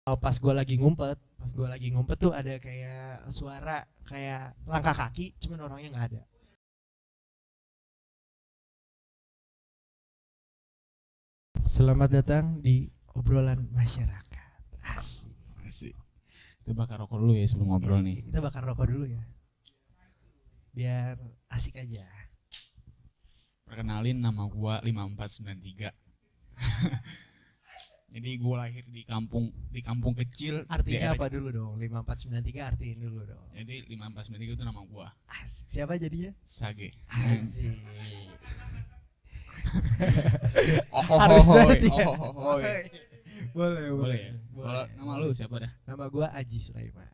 Pas gue lagi ngumpet tuh ada kayak suara kayak langkah kaki, cuman orangnya nggak ada. Selamat datang di obrolan masyarakat. Asik. Asik. Itu bakar rokok dulu ya sebelum ngobrol nih. Kita bakar rokok dulu ya, biar asik aja. Perkenalin, nama gua 5493. Jadi gua lahir di kampung kecil. Artinya apa dulu dong? 5493 artiin dulu dong. Jadi 5493 itu nama gua. Asik. Siapa jadinya? Sage. Asik. Harus banget ya. Boleh ya. Boleh. Kalau nama lu siapa dah? Nama gue Aji Sulaiman.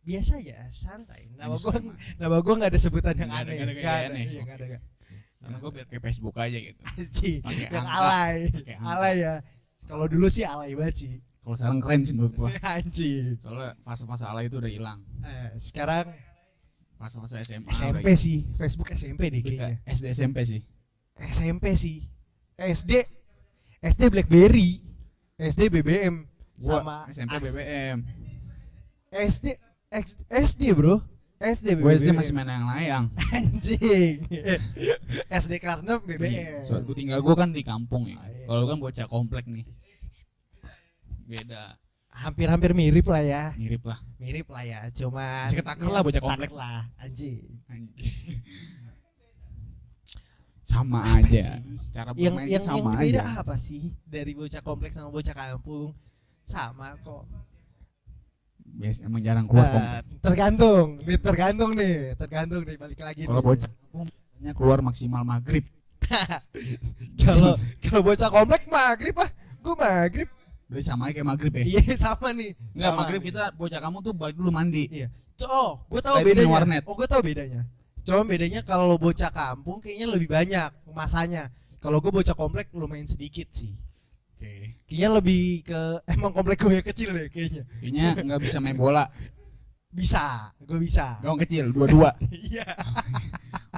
Biasa aja, santai. Nama Aji gue Sulaiman. nama gue nggak ada sebutan yang Nggak ada, aneh. nggak ada Nggak kayak ada, aneh. iya, nggak ada. Nama gua biar kayak Facebook aja gitu. Aji, Pakai yang angka, alay, pakai angka. alay ya. Kalau dulu sih alay banget sih. Kalau sekarang keren sih menurut gua. Anjing. Soalnya fase-fase alay itu udah hilang. Sekarang Fase-fase SMA SMP udah sih, Facebook SMP deh hilang. kayaknya. SD SMP sih. SMP sih. SD BlackBerry, SD BBM, sama Gua SMP BBM. SD bro. SD BBM. Gue SD masih main layang. Anjing. SD kelas 6 BBM. Soal gue kan di kampung ya. Iya. Kalau kan bocah komplek nih. Beda, Hampir-hampir mirip lah ya. mirip lah. Mirip lah ya. Cuman Masih ketaker lah bocah komplek. lah. Anjing. Sama Apa aja. sih? Cara Yang bermainnya yang sama beda aja. apa sih dari bocah kompleks sama bocah kampung? Sama kok. Biasa emang jarang keluar komplek. Tergantung nih balik lagi. Kalau nih. bocah kampung biasanya keluar maksimal maghrib. Kalau bocah komplek maghrib gue maghrib. Berarti sama aja kayak maghrib ya. Iya sama nih. Enggak, Sama maghrib nih. kita bocah kamu tuh balik dulu mandi. Iya. Gue tahu Setelah itu main bedanya. warnet. Gue tahu bedanya. Cuma bedanya kalau bocah kampung kayaknya lebih banyak masanya. Kalau gue bocah komplek lumayan sedikit sih. Oke. Kayaknya lebih ke emang komplek gue yang kecil deh kayaknya. Kayaknya nggak bisa main bola. Gue bisa. Gawang kecil, dua-dua. Iya.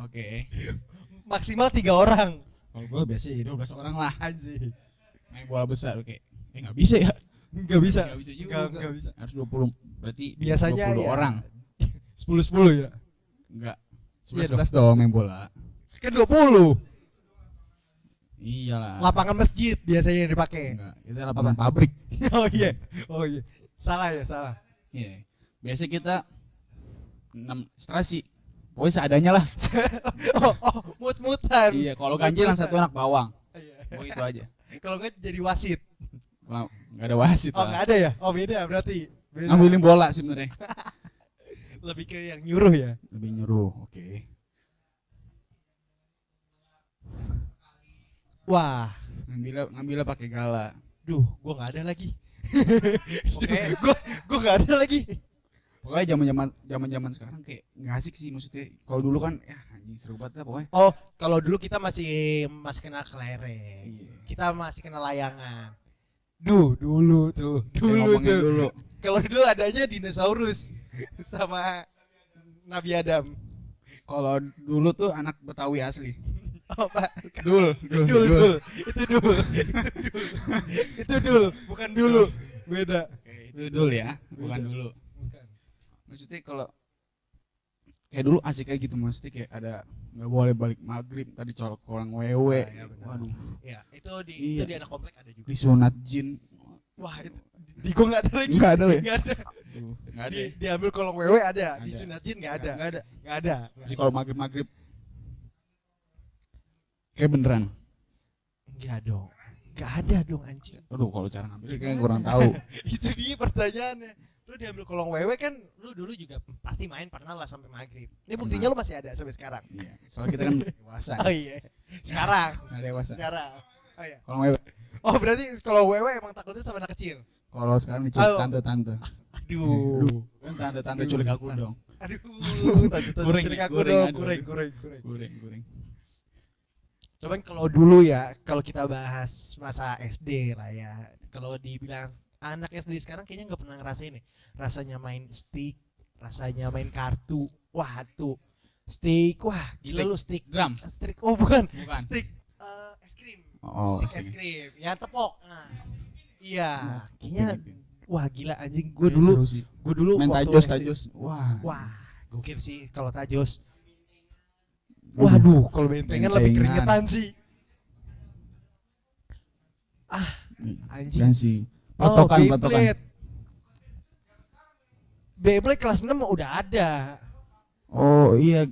Oke. Maksimal 3 orang. Kalau gue biasa 12 orang lah. Anjing. Main bola besar, oke. Nggak bisa ya. Enggak bisa. Nggak bisa juga. Enggak bisa. Harus 20. Berarti Biasanya 20 ya, orang. 10 ya. Enggak. Iya 11 dong main bola. Kan 20. Iyalah. Lapangan masjid biasanya yang dipakai. Enggak, itu lapangan pabrik. Oh iya. Salah. Iya. Biasa kita 6 strasi. Pokoknya seadanya lah. Mut-mutan. Iya, kalau ganjilan satu anak bawang. Iya. Oh itu aja. Kalau enggak jadi wasit. Enggak ada wasit Oh, lah. enggak ada ya? Oh, beda berarti. Beda. Ngambilin bola sebenarnya. Lebih ke yang nyuruh ya. Lebih nyuruh. Oke. Wah, Ngambilnya pakai gala. gua enggak ada lagi. Oke. Gua enggak ada lagi. Pokoknya zaman sekarang kayak nggak asik sih, maksudnya. Kalau dulu kan ya anjing seru banget lah pokoknya. Oh, kalau dulu kita masih kenal kelereng. Iya. Kita masih kenal layangan. Dulu tuh. Kita ngomongin dulu. Kalau dulu adanya dinosaurus sama Nabi Adam. Kalau dulu tuh anak Betawi asli. Oh, Pak. Dul. Itu dul, bukan dulu. Beda. Oke, itu dul ya, bukan Beda. dulu. Bukan. Maksudnya kalau kayak dulu asik kayak gitu, maksudnya kayak ada nggak boleh balik maghrib, tadi colok orang wewe. Iya, benar. Waduh, Ya, itu Iya. di anak komplek ada juga. disunat jin. Wah, itu di gua enggak ada lagi. Nggak ada ya? Nggak ada. Nggak ada. Diambil kolong wewe ada, Ada. di sunatin enggak ada. Nggak ada. Enggak ada. Jadi kalau maghrib kayak beneran. Enggak dong. Enggak ada dong anjing. Aduh, kalau cara ngambil kayak kurang tahu. Itu dia pertanyaannya. Lu diambil kolong wewe kan lu dulu juga pasti main pernah lah sampai maghrib. Ini buktinya lu masih ada sampai sekarang. Iya, soalnya kita kan dewasa. Oh iya. Sekarang. Nggak dewasa. Sekarang. Oh iya. Kalau wewe, Oh berarti kalau wewe emang takutnya sama anak kecil. kalau sekarang diculik Ayo. tante-tante. Aduh. Kan tante-tante culik aku dong. Aduh. Tadi Goreng, culik aku goreng, dong. aduh. Goreng. Cuman kalau dulu ya, kalau kita bahas masa SD lah ya. Kalau dibilang anak SD sekarang kayaknya nggak pernah ngerasain nih. Rasanya main stick, rasanya main kartu. Wah tuh stick, wah gila Stick. lu stick. Drum. Stick, oh bukan. Bukan. Stick es krim. Oh, Stick es krim. Ya tepok. Nah. Iya, kayaknya Wah gila anjing, gue Iya, dulu seru sih. Main waktu tajos SD. tajos. Wah. Wah gokil sih kalau tajos. Waduh, Waduh kalau bentengan lebih bentengan. keringetan sih. Anjing. Dan sih. Oh Patokan patokan. Beyblade. Beyblade kelas 6 udah ada. Oh iya.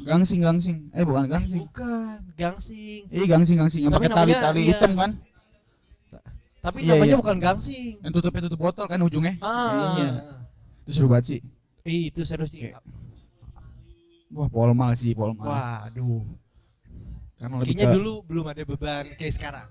Gangsing gangsing. Bukan gangsing. Bukan gangsing. Gangsing gangsing yang Tapi pakai tali namanya, tali iya. hitam kan? Tapi Iya, namanya iya. bukan gangsing. Yang tutupnya tutup botol kan ujungnya. Ah. Iya. Itu seru banget sih. Itu seru sih. Kayak- Wah, polmal sih, polmal. Waduh. Karena lebih Kayaknya ke dulu belum ada beban kayak sekarang.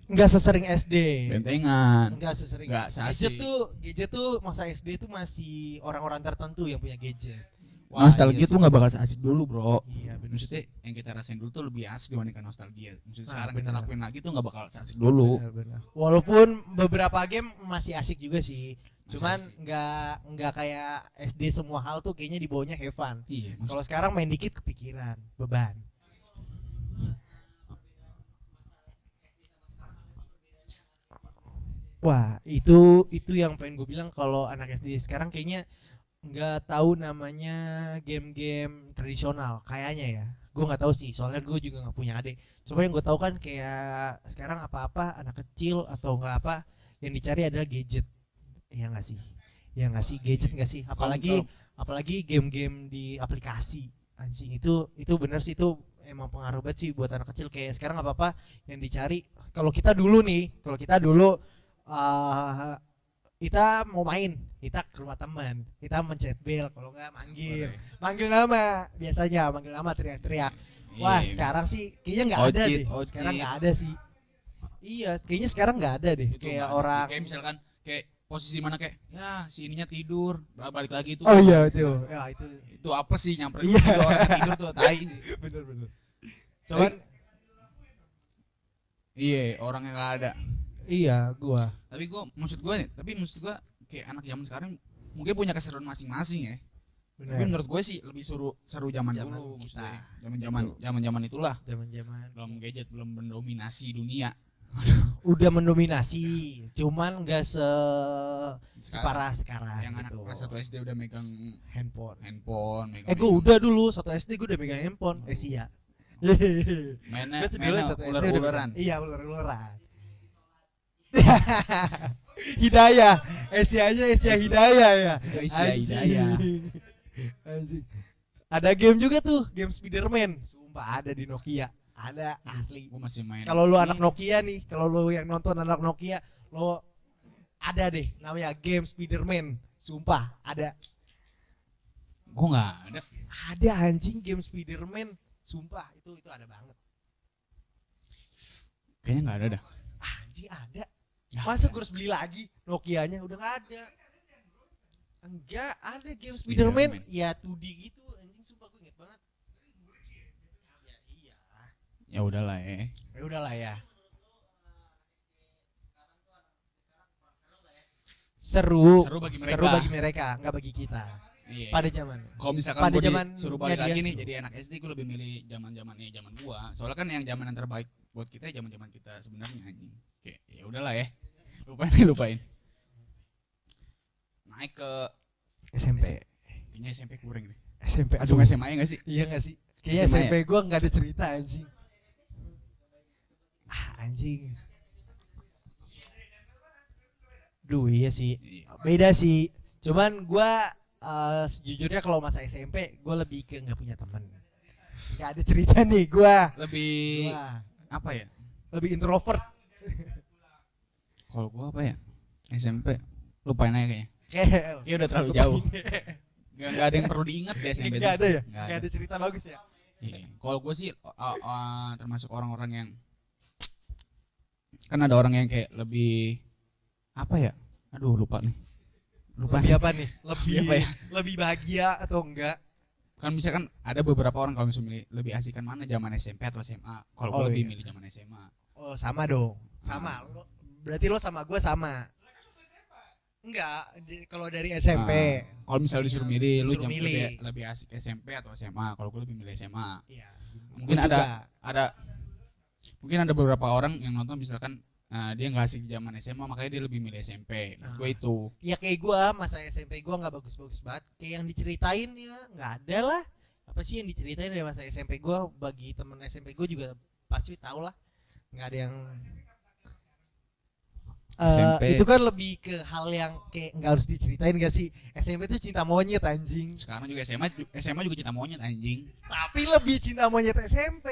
Enggak sesering SD. bentengan. Enggak sesering. Nggak seasik. Gadget tuh masa SD tuh masih orang-orang tertentu yang punya gadget. Nostalgia iya tuh sih. nggak bakal seasik dulu, Bro. Iya benar. Maksudnya yang kita rasain dulu tuh lebih asik dibandingkan nostalgia. Maksudnya Ah, sekarang kita benar. lakuin lagi tuh nggak bakal seasik dulu. Benar. Walaupun beberapa game masih asik juga sih. Masih Cuman asik. nggak kayak SD semua hal tuh kayaknya dibawanya have fun. Iya, maksud- Kalau sekarang main dikit kepikiran, beban. Wah, itu yang pengen gue bilang kalau anak SD sekarang kayaknya nggak tahu namanya game-game tradisional kayaknya ya. Gue nggak tahu sih, soalnya gue juga nggak punya adik. Cuma yang gue tahu kan kayak sekarang apa-apa anak kecil atau nggak apa yang dicari adalah gadget. Ya nggak sih? Ya nggak sih gadget nggak sih? Apalagi game-game di aplikasi. Anjing itu bener sih, itu emang pengaruh banget sih buat anak kecil. Kayak sekarang apa-apa yang dicari. Kalau kita dulu kita mau main, kita ke rumah teman, kita mencet bel, kalau nggak manggil nama, biasanya manggil nama, teriak-teriak. Wah Iya. sekarang sih kayaknya nggak ada Ocit, deh. ocit. Sekarang nggak ada sih. Iya, kayaknya sekarang nggak ada deh. Itu Kayak nggak ada orang. sih. Kayak misalkan kayak posisi mana kayak ya si ininya tidur, balik lagi itu. Oh iya itu, ya itu. Itu apa sih nyamperin Iya. juga orang tidur tuh tai sih. Bener. Cuman Iya, orangnya nggak ada. iya gua. Tapi maksud gua kayak anak zaman sekarang mungkin punya keseruan masing-masing ya. Tapi Bener. menurut gue sih lebih seru zaman Zaman dulu kita. maksudnya. Zaman itulah Zaman-zaman belum gadget, belum mendominasi dunia. udah mendominasi, cuman nggak separah Sekarang sekarang yang anak gitu. kelas 1 SD udah megang Handphone. megang Gue udah dulu satu SD gue udah megang handphone. Iya. mainnya Gue dulu satu SD udah ular-ularan. megang- Iya ular-ularan. Hidayah, Asia Hidayah ya. Asia Hidayah. Anjing. Ada game juga tuh, game Spiderman. Sumpah ada di Nokia. Ada asli. Gue masih main. Kalau lu anak Nokia nih, kalau lu yang nonton anak Nokia, lo ada deh namanya game Spiderman. Sumpah ada. Gue nggak ada. Ada anjing game Spiderman. Sumpah itu ada banget. Kayaknya nggak ada dah. Anjing ada. Nggak Masa ada. gue harus beli lagi Nokianya? Udah nggak ada. Enggak, ada game Spiderman. Spiderman. Ya 2D gitu. Anjing sumpah gue inget banget. Ya iya. Ya udahlah ya. Ya udahlah ya. Seru Seru bagi mereka. nggak bagi kita. Iya. Pada zaman. Kalau misalkan pada gue zaman suruh balik media lagi nih seru. jadi anak SD, gue lebih milih zaman gua. Soalnya kan yang zaman yang terbaik buat kita zaman kita sebenarnya anjing. Kayak ya udahlah ya. Lupain. Naik ke SMP. kayaknya SMP kurang nih. SMP. Langsung Aduh. SMA ya enggak sih? Iya nggak sih? Kayaknya SMA SMP gue nggak ada cerita anjing. Anjing. Duh iya sih. Iya. Beda sih. Cuman gue sejujurnya kalau masa SMP gue lebih ke nggak punya teman. Nggak ada cerita nih gue. Lebih apa ya? Lebih introvert. Kalau gua apa ya? SMP lupain aja kayaknya. Kayak Kayaknya udah terlalu jauh. Gak ada yang perlu diingat deh SMP Nggak ada ya? Nggak Nggak ada cerita bagus ya? Iya. Kalau gue sih termasuk orang-orang yang kan ada orang yang kayak lebih apa ya? Aduh lupa nih. Lebih apa nih? Lebih Apa ya? lebih bahagia atau enggak? Kan misalkan ada beberapa orang kalau misalnya lebih asikan mana zaman SMP atau SMA. Kalau gue Oh, lebih iya. milih zaman SMA. Oh sama dong. Sama. Berarti lo sama gue sama. Enggak, kalau dari SMP. Kalau misalnya disuruh milih, lu Disuruh milih. lebih asik SMP atau SMA? Kalau gue lebih milih SMA. Iya. Mungkin Gua juga. ada mungkin ada beberapa orang yang nonton misalkan Nah, dia nggak asik zaman SMA, makanya dia lebih milih SMP. Nah. Gue itu. Ya kayak gua masa SMP gua nggak bagus-bagus banget, kayak yang diceritain ya nggak ada lah. Apa sih yang diceritain dari masa SMP gua? Bagi temen SMP gua juga pasti tahu lah, nggak ada yang SMP. itu kan lebih ke hal yang kayak nggak harus diceritain gak sih. SMP tuh cinta monyet anjing, Sekarang juga SMA juga cinta monyet anjing. tapi lebih cinta monyet SMP.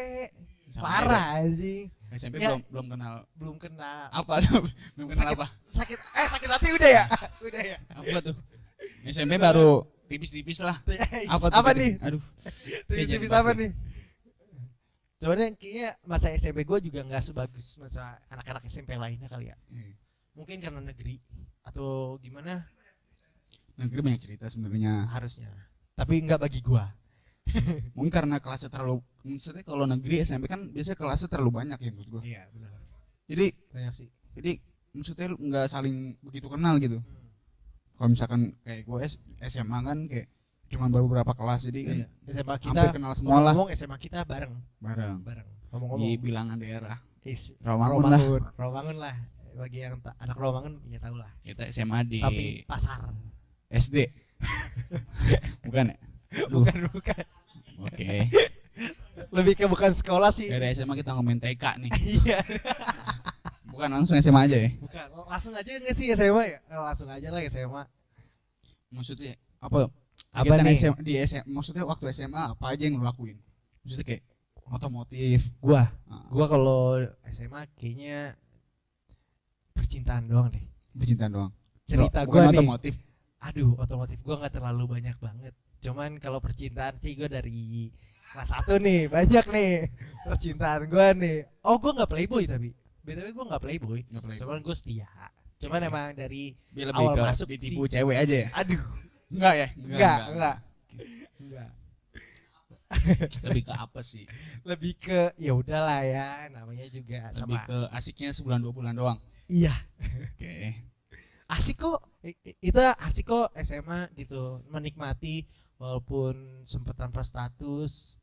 Sama Parah anjing. SMP Ya. belum kenal Belum kena apa tuh? Belum kenal apa? sakit hati udah ya. Udah ya. Apa tuh? SMP baru tipis-tipis lah. Apa nih? Aduh. Tipis-tipis Kayaknya apa dibahas nih? Cuman kayaknya masa SMP gue juga nggak sebagus masa anak-anak SMP lainnya kali ya. Mungkin karena negeri atau gimana Negeri banyak cerita sebenarnya. harusnya. Tapi nggak bagi gue. Mungkin karena kelasnya terlalu, maksudnya kalau negeri SMP kan biasanya kelasnya terlalu banyak ya menurut gua. Iya benar. Jadi Banyak sih. maksudnya lu nggak saling begitu kenal gitu. Kalau misalkan kayak gue SMA kan kayak cuma baru beberapa kelas, jadi kan Iya. SMA kita hampir kenal semua lah. ngomong SMA kita bareng. Bareng Ngomong-ngomong. di bilangan daerah. Rawamangun Rawamangun lah. Rawamangun lah. Bagi yang anak Rawamangun ya tahu lah. Kita SMA di Samping pasar. SD. Bukan ya? Aduh, Bukan. Oke. Lebih ke bukan sekolah sih. Dari SMA kita ngomongin TK nih. Iya. Bukan langsung SMA aja ya. Bukan. Langsung aja nggak sih SMA ya? Langsung aja lah SMA. Maksudnya apa? Apa Kegiatan nih? SMA, di SMA, maksudnya waktu SMA apa aja yang lu lakuin? Maksudnya kayak otomotif. Gua Nah, kalau SMA kayaknya percintaan doang deh. percintaan doang. Cerita Bukan gua nih. otomotif. Aduh, otomotif gua nggak terlalu banyak banget. Cuman kalau percintaan sih gua dari kelas 1 nih, banyak nih percintaan gua nih. Oh, gua nggak playboy tapi. BTW gua nggak playboy. Nggak play. Cuman gua setia. Cuman emang dari Dia lebih awal ke masuk ditipu cewek aja ya? aduh, Enggak ya? enggak. Lebih ke apa sih? Lebih ke ya udahlah ya, namanya juga Lebih sama. ke asiknya sebulan 2 bulan doang. Iya, Oke. asik kok. Itu asik kok SMA gitu, menikmati walaupun sempet tanpa status.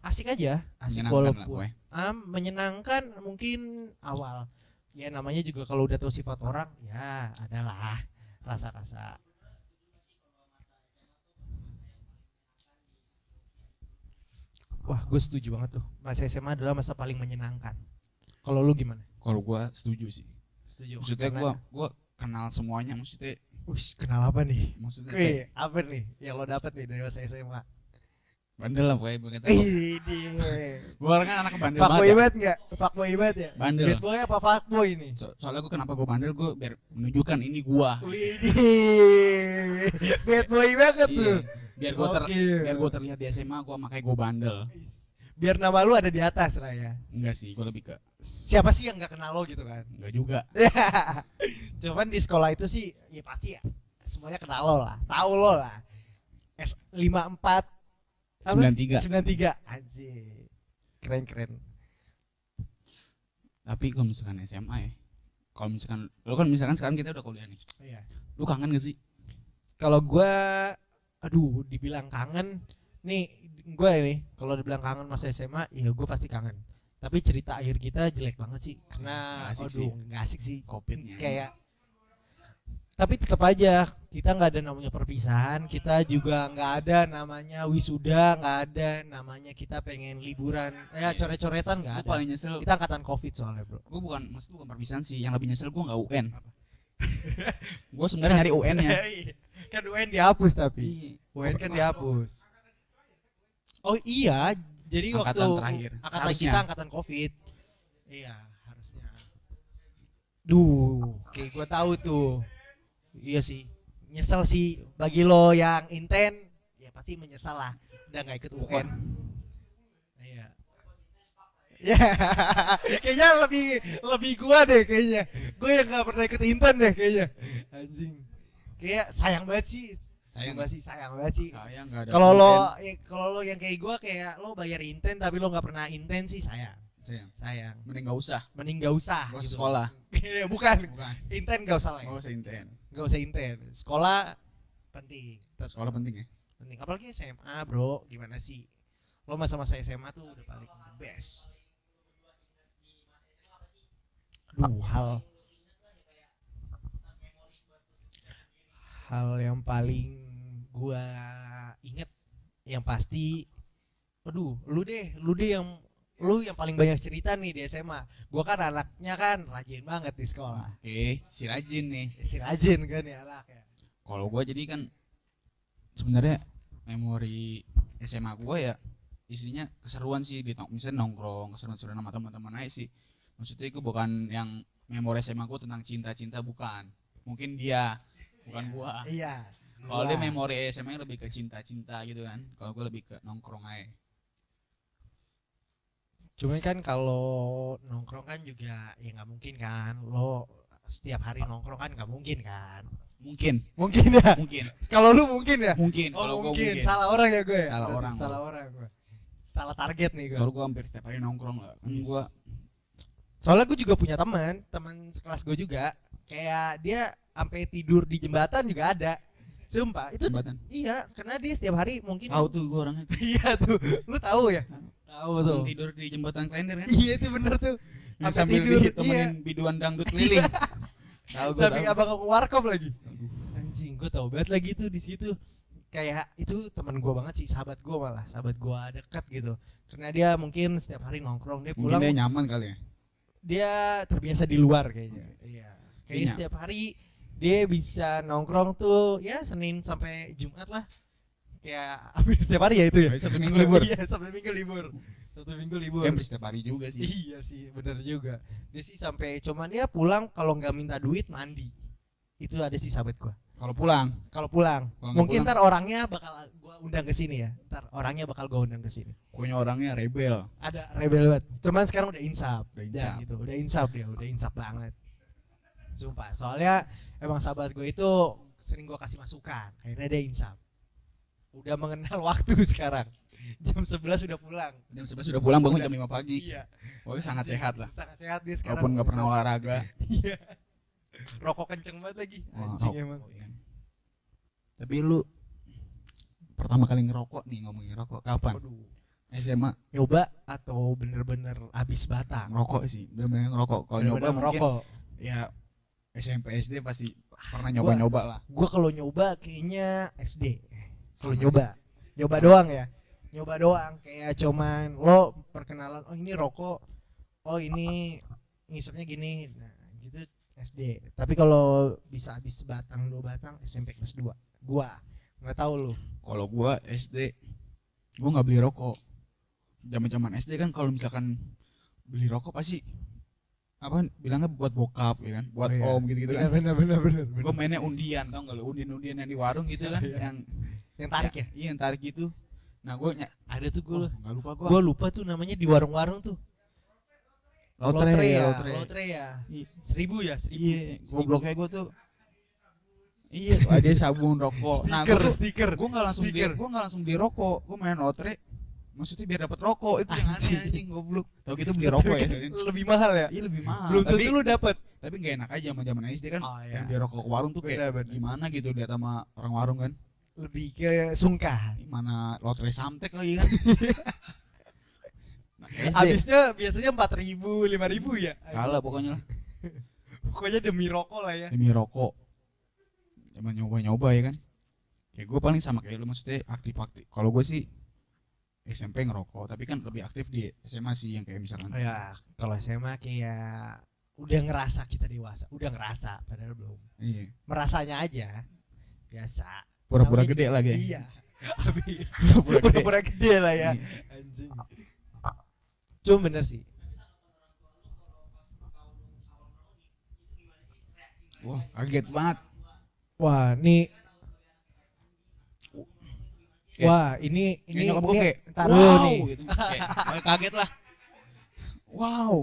Asik aja, asik Menyenangkan lah, walaupun boy. menyenangkan mungkin awal. Ya namanya juga kalau udah tahu sifat orang, ya adalah rasa-rasa. Wah, gue setuju banget tuh. Masa SMA adalah masa paling menyenangkan. Kalau lu gimana? Kalau gua setuju sih. Setuju. Maksudnya Karena- gua kenal semuanya, maksudnya kenal apa nih? maksudnya kayak Apa nih yang lo dapet nih dari masa SMA? bandel lah pokoknya begitu. Gua kan anak bandel Fuckboy banget. Ya. banget nggak? Fuckboy banget ya? Bandel. Bad boy apa fuckboy nih? Soalnya gua kenapa gua bandel, gua biar menunjukkan ini gua. Widih, bad boy banget Iya. tuh. Biar Gokil. gua terlihat di SMA, gua makanya gua bandel. Biar nama lu ada di atas lah ya. Enggak sih, gua lebih ke Siapa sih yang nggak kenal lo gitu kan? enggak juga. Cuman di sekolah itu sih, ya pasti ya, semuanya kenal lo lah, tahu lo lah. S54 93. 93 anjir. Keren. Tapi kalau misalkan SMA ya, kalau misalkan lo kan misalkan sekarang kita udah kuliah nih, Iya. lu kangen gak sih? Kalau gua aduh dibilang kangen nih, gue ini kalau dibilang kangen masa SMA ya gue pasti kangen, tapi cerita akhir kita jelek banget sih karena Nggak asik aduh sih. nggak asik sih Covidnya. kayak. Tapi tetap aja kita nggak ada namanya perpisahan, kita juga nggak ada namanya wisuda, nggak ada namanya kita pengen liburan ya, Iya. coret-coretan nggak Gue ada. paling nyesel, Kita angkatan covid soalnya bro. gue bukan perpisahan sih, yang lebih nyesel gue nggak UN. Gue sebenarnya nyari UN-nya. Kan UN dihapus tapi UN kan dihapus. Oh iya, jadi Angkatan waktu terakhir. angkatan Seharusnya. kita angkatan Covid. Iya, harusnya. Duh, kayak gua tahu tuh. Iya sih. Nyesel sih bagi lo yang inten, ya pasti menyesal lah udah nggak ikut UN. Iya. Ya, kayaknya lebih gua deh kayaknya. Gue yang nggak pernah ikut inten deh kayaknya. Anjing. Kayak sayang banget sih. Sayang. Sayang banget sih. Sayang nggak ada. Kalau UN. lo yang kayak gue kayak lo bayar inten tapi lo nggak pernah inten sih sayang. Sayang. Mending nggak usah. Mending gak usah. Gak usah gitu. sekolah. Bukan. Bukan. Inten gak usah lah. Gak usah inten. Gak usah inten. Sekolah penting. Sekolah penting ya. Penting. Apalagi SMA bro. Gimana sih? Lo masa-masa SMA tuh udah paling the best. Duh, hal yang paling gua inget yang pasti, aduh, lu yang paling banyak cerita nih di SMA. Gua kan anaknya kan rajin banget di sekolah. Oke, si rajin nih. Si rajin kan ya anaknya. Kalau gua jadi kan sebenarnya memori SMA gua ya isinya keseruan sih misalnya nongkrong keseruan-keseruan sama teman-teman aja sih. Maksudnya itu bukan yang memori SMA gua tentang cinta-cinta, bukan. Mungkin dia, bukan gua. Iya. Kalau dia memori SMA lebih ke cinta-cinta gitu kan. Kalau gua lebih ke nongkrong aja. Cuman kan kalau nongkrong kan juga ya nggak mungkin kan lo setiap hari nongkrong kan nggak mungkin kan. Mungkin Ya mungkin kalau lu mungkin ya. mungkin Oh kalau gua mungkin mungkin salah orang ya gue ya. Salah Berarti orang salah orang gue, salah target nih gue. soalnya gua hampir setiap hari nongkrong lah kan. Gua Soalnya gue juga punya teman sekelas gue juga kayak dia sampai tidur di jembatan juga ada. Sumpah itu jembatan iya karena dia setiap hari mungkin tahu tuh gua orangnya iya tuh lu tahu ya. Tahu tuh. tidur di jembatan Klender kan. Iya itu bener tuh. Yang Sampai sambil tidur ditemenin biduan dangdut keliling. Tahu gua sampai tahu. abang ke warkop lagi. Anjing gue tau banget lagi tuh di situ. Kayak itu teman gue banget sih, sahabat gue dekat gitu. Karena dia mungkin setiap hari nongkrong, dia Mungkin pulang dia nyaman kali ya. dia terbiasa di luar kayaknya. Iya. Kayak Kayaknya. setiap hari dia bisa nongkrong tuh ya Senin sampai Jumat lah. Kayak hampir setiap hari ya itu ya. Berarti Sabtu Minggu libur. Iya, Sabtu Minggu libur. Sabtu Minggu libur. Kayak hampir setiap hari juga sih. Iya sih, benar juga. Dia sih sampai cuman dia pulang kalau nggak minta duit mandi. Itu ada sih sahabat gua. Kalau pulang, Kalau pulang, Kalau nggak mungkin pulang? ntar orangnya bakal gua undang ke sini ya. Ntar orangnya bakal gua undang ke sini. pokoknya orangnya rebel. Ada rebel banget. Cuman sekarang udah insaf. Udah Dan insaf. gitu, udah insaf dia, udah insaf banget. Sumpah, soalnya emang sahabat gue itu sering gua kasih masukan. Akhirnya dia insaf. Udah mengenal waktu sekarang. Jam 11 udah pulang. Jam 11 sudah pulang, bangun Udah. jam 5 pagi. Iya. Pokoknya sangat sehat lah. Sangat sehat dia sekarang. Walaupun nggak pernah olahraga. Iya. Rokok kenceng banget lagi. Anjing emang. Iya. Tapi lu pertama kali ngerokok nih, ngomongin rokok kapan? Waduh. SMA Nyoba atau bener-bener habis batang? ngerokok sih, bener-bener ngerokok. Kalau nyoba Bener-bener mungkin ngerokok. ya SMP SD pasti pernah nyoba-nyoba lah. Gua kalau nyoba kayaknya SD. Kalau Sama nyoba doang ya. Nyoba doang kayak cuman lo perkenalan, oh ini rokok. Oh ini ngisepnya gini. Nah, gitu SD. Tapi kalau bisa habis sebatang dua batang SMP kelas 2. Gua nggak tahu lu. Kalau gua SD gua nggak beli rokok. Zaman-zaman SD kan kalau misalkan beli rokok pasti apa bilangnya buat bokap ya kan, buat Oh, iya. om gitu-gitu kan. Bener. Gua mainnya undian, tau nggak lu, undian yang di warung gitu kan, Iya. Yang tarik ya? Iya, yang tarik gitu. Nah gua Ada tuh gue. nggak lupa gua. Gua lupa tuh namanya di warung-warung tuh. Lotre ya. Lotre ya. Iya. 1000 ya, 1000. Iya, gobloknya gua tuh. Iya, tuh ada sabun rokok. Nah, gua tuh stiker. gua nggak langsung beli, gua nggak langsung beli rokok. Gua main lotre. Maksudnya biar dapat rokok, itu yang aneh anjing goblok. Tahu gitu beli rokok ya. Lebih mahal ya? Iya lebih mahal. Belum Tapi tentu lu dapet. tapi gak enak aja zaman SD kan. Oh, iya. Yang dia rokok ke warung tuh kayak Bener. gimana gitu lihat sama orang warung kan. Lebih ke sungkan. Mana lotre samtek lagi kan. Nah, SD Habisnya biasanya 4.000, 5.000 ya. kalah pokoknya lah Pokoknya demi rokok lah ya. demi rokok. Zaman nyoba-nyoba ya kan. Kayak gue paling sama kayak lu, maksudnya aktif-aktif. Kalau gue sih SMP ngerokok, tapi kan lebih aktif di SMA sih, yang kayak misalkan Oh ya, kalau SMA kayak udah ngerasa kita dewasa, udah ngerasa padahal belum. iya, Merasanya aja biasa. pura-pura Namanya- gede lagi. Iya. Habis Pura-pura gede. pura-pura gede lah ya. Iya. Anjing. Cuma bener sih. Wah, kaget banget. Wah, nih. Kayak- Wah, ini Kayak nyokap gue kayak ntar wow dulu nih. gitu. Kayak kaget lah. Wow.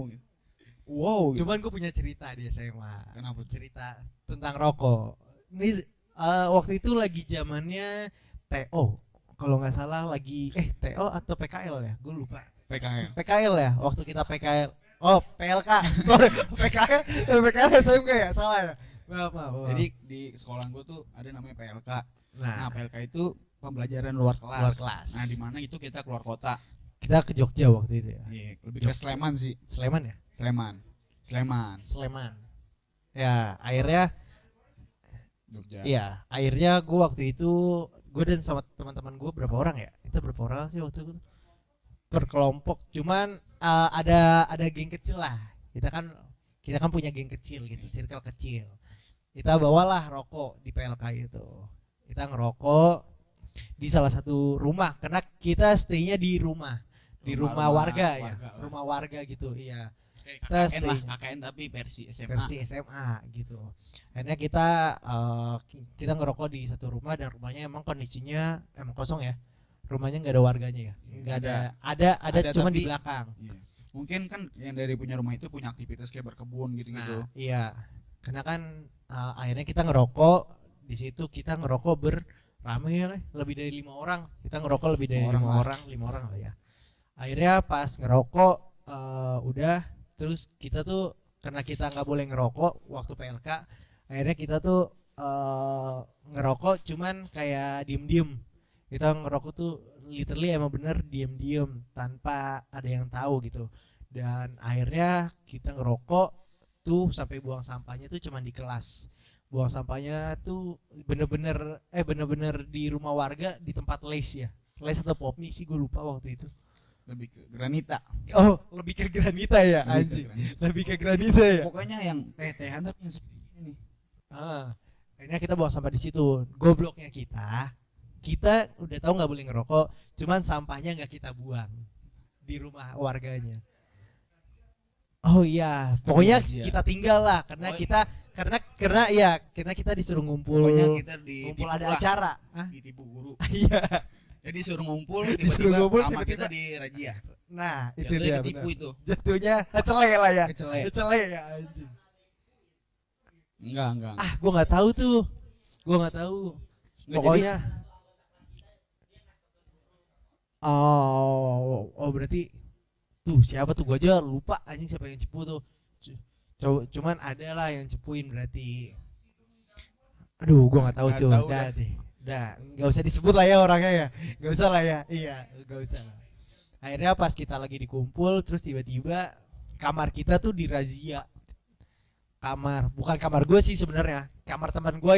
Wow. Gitu. Cuman gue punya cerita di SMA. Kenapa tuh? Cerita tentang rokok. Ini waktu itu lagi zamannya TO. Kalau nggak salah lagi TO atau PKL ya? Gue lupa. PKL. PKL ya, waktu kita PKL. Oh, PLK. Sorry, PKL. PKL SMK ya? Salah ya? Maaf. Jadi di sekolah gue tuh ada namanya PLK. Nah, Nah, PLK itu pembelajaran luar kelas. Luar kelas. Nah, di mana itu kita keluar kota. kita ke Jogja waktu itu ya. Iya, lebih ke Sleman sih. Sleman ya? Sleman. Sleman. Ya, akhirnya Jogja. iya, akhirnya gue waktu itu gue dan sama teman-teman gue berapa orang ya? Kita berapa orang sih waktu itu? Berkelompok. Cuman ada geng kecil lah. Kita kan punya geng kecil gitu, circle kecil. Kita bawalah rokok di PLK itu. Kita ngerokok di salah satu rumah karena kita stay-nya di rumah warga ya, lah. rumah warga gitu. Iya. Kayak Kita KKN lah, stay KKN tapi versi SMA. versi SMA gitu. Akhirnya kita ngerokok di satu rumah dan rumahnya emang kondisinya emang kosong ya. Rumahnya nggak ada warganya ya. Nggak ada cuma di tapi- belakang. Iya. Mungkin kan yang dari punya rumah itu punya aktivitas kayak berkebun gitu-gitu. Nah, iya. Karena kan akhirnya kita ngerokok di situ kita ngerokok rame lah, lebih dari 5 orang. Kita ngerokok lebih dari Lima orang 5 orang lah ya. Akhirnya pas ngerokok udah terus kita tuh karena kita nggak boleh ngerokok waktu PLK, akhirnya kita tuh ngerokok cuman kayak diem-diem. Kita ngerokok tuh literally emang bener diem-diem tanpa ada yang tahu gitu. Dan akhirnya kita ngerokok tuh sampai buang sampahnya tuh cuman di kelas. Buang sampahnya tuh bener-bener di rumah warga di tempat les ya. Les atau popmi sih gue lupa waktu itu. Lebih ke granita. Oh, lebih ke granita ya Lebih ke anjing. granita. Lebih ke granita ya. Pokoknya yang teh-tehan tapi yang seperti ini. Akhirnya kita buang sampah di situ. Gobloknya kita udah tahu nggak boleh ngerokok, cuman sampahnya nggak kita buang di rumah warganya. Oh iya, pokoknya Razia. kita tinggal lah karena Oh, kita karena kita disuruh ngumpul Pokoknya kita ngumpul ditipu ada lah. acara. Hah? Ditipu guru. Iya. Jadi suruh ngumpul Disuruh tiba-tiba ngumpul, kamar tiba-tiba. kita dirazia. Nah, itu Jatuhnya dia ketipu benar. itu. Jatuhnya kecele lah ya. Kecele. Ya anjing. Enggak. Gua nggak tahu tuh. Nggak, Pokoknya berarti tuh siapa tuh gua aja lupa anjing siapa yang cepu tuh. Cuman ada lah yang cepuin berarti. Aduh, gua nggak tahu Nggak tuh. tahu Dah dah. deh. Dah, nggak usah disebut lah ya orangnya ya. Nggak usah lah ya. Iya, nggak usah lah. Akhirnya pas kita lagi dikumpul terus tiba-tiba kamar kita tuh dirazia. Bukan kamar gue sih sebenarnya, kamar teman gue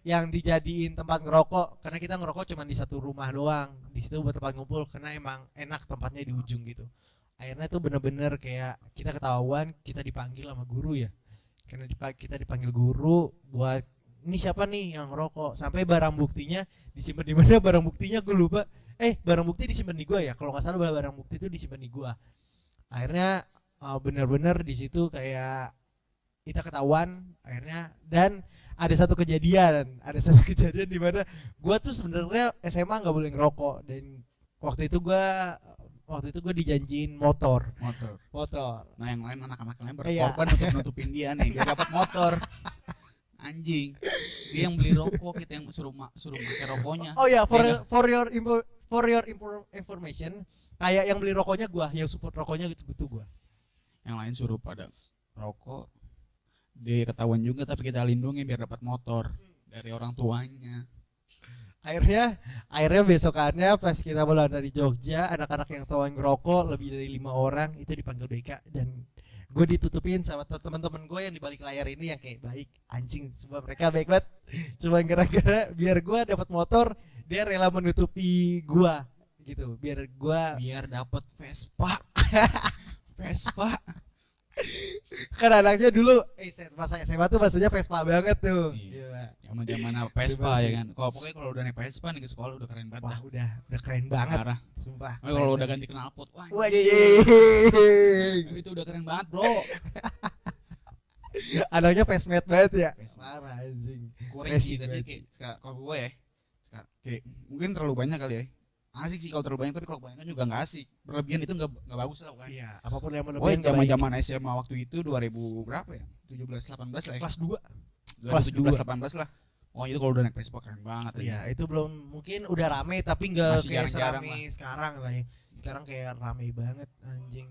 yang dijadiin tempat ngerokok karena kita ngerokok cuma di satu rumah doang. Di situ buat tempat ngumpul karena emang enak tempatnya di ujung gitu. Akhirnya tuh bener-bener kayak kita ketahuan, kita dipanggil sama guru ya. Karena kita dipanggil guru buat ini siapa nih yang ngerokok, sampai barang buktinya disimpan di mana, barang buktinya gue lupa. Barang bukti disimpan di gue ya, kalau nggak salah barang bukti itu disimpan di gue. Akhirnya bener-bener di situ kayak kita ketahuan akhirnya. Dan ada satu kejadian di mana gue tuh sebenarnya SMA nggak boleh ngerokok, dan waktu itu gue dijanjiin motor. Nah yang lain anak-anak lain Iya. berkorban untuk nutupin dia nih biar dapat motor. Anjing. Dia yang beli rokok, kita yang suruh pakai rokoknya. Oh ya, Iya, for your information, kayak yang beli rokoknya gue, yang support rokoknya gitu gue. Yang lain suruh pada rokok. Dia ketahuan juga tapi kita lindungi biar dapat motor dari orang tuanya. Akhirnya besokannya pas kita pulang dari Jogja, anak-anak yang tahuan ngerokok lebih dari 5 orang itu dipanggil BK, dan gue ditutupin sama teman-teman gue yang di balik layar ini yang kayak baik anjing, sebab mereka baik banget. Cuma gara-gara biar gue dapat motor, dia rela menutupi gue gitu, biar Dapat Vespa. Vespa. kan anaknya dulu masa SMA tuh maksudnya Vespa banget tuh. Iya. Gila. Zaman Vespa Coba ya sih. kan. Kalau udah naik Vespa nih ke sekolah udah keren banget. Wah, dah. udah keren banget, Parah. sumpah. Kalau udah ganti knalpot, wah Wajing. itu udah keren banget, Bro. Anaknya Vesmate banget ya. Vespa. Parah anjing. Kurang Racing sih tapi banget kayak kalau gue ya. Kayak mungkin terlalu banyak kali ya. Asik sih kalau terlalu banyak, tapi kalau kebanyakan juga nggak asik. Berlebihan itu nggak bagus lah kan. Iya, apapun yang Oh, berlebihan nggak baik. zaman SMA waktu itu 2000 berapa ya? 17 18 lah ya. Kelas 2. 2017 18 lah. Oh, itu kalau udah naik Vespa keren banget Iya, aja. itu belum, mungkin udah rame tapi nggak Masih kayak jarang-jarang serame sekarang lah ya. Sekarang kayak rame banget anjing.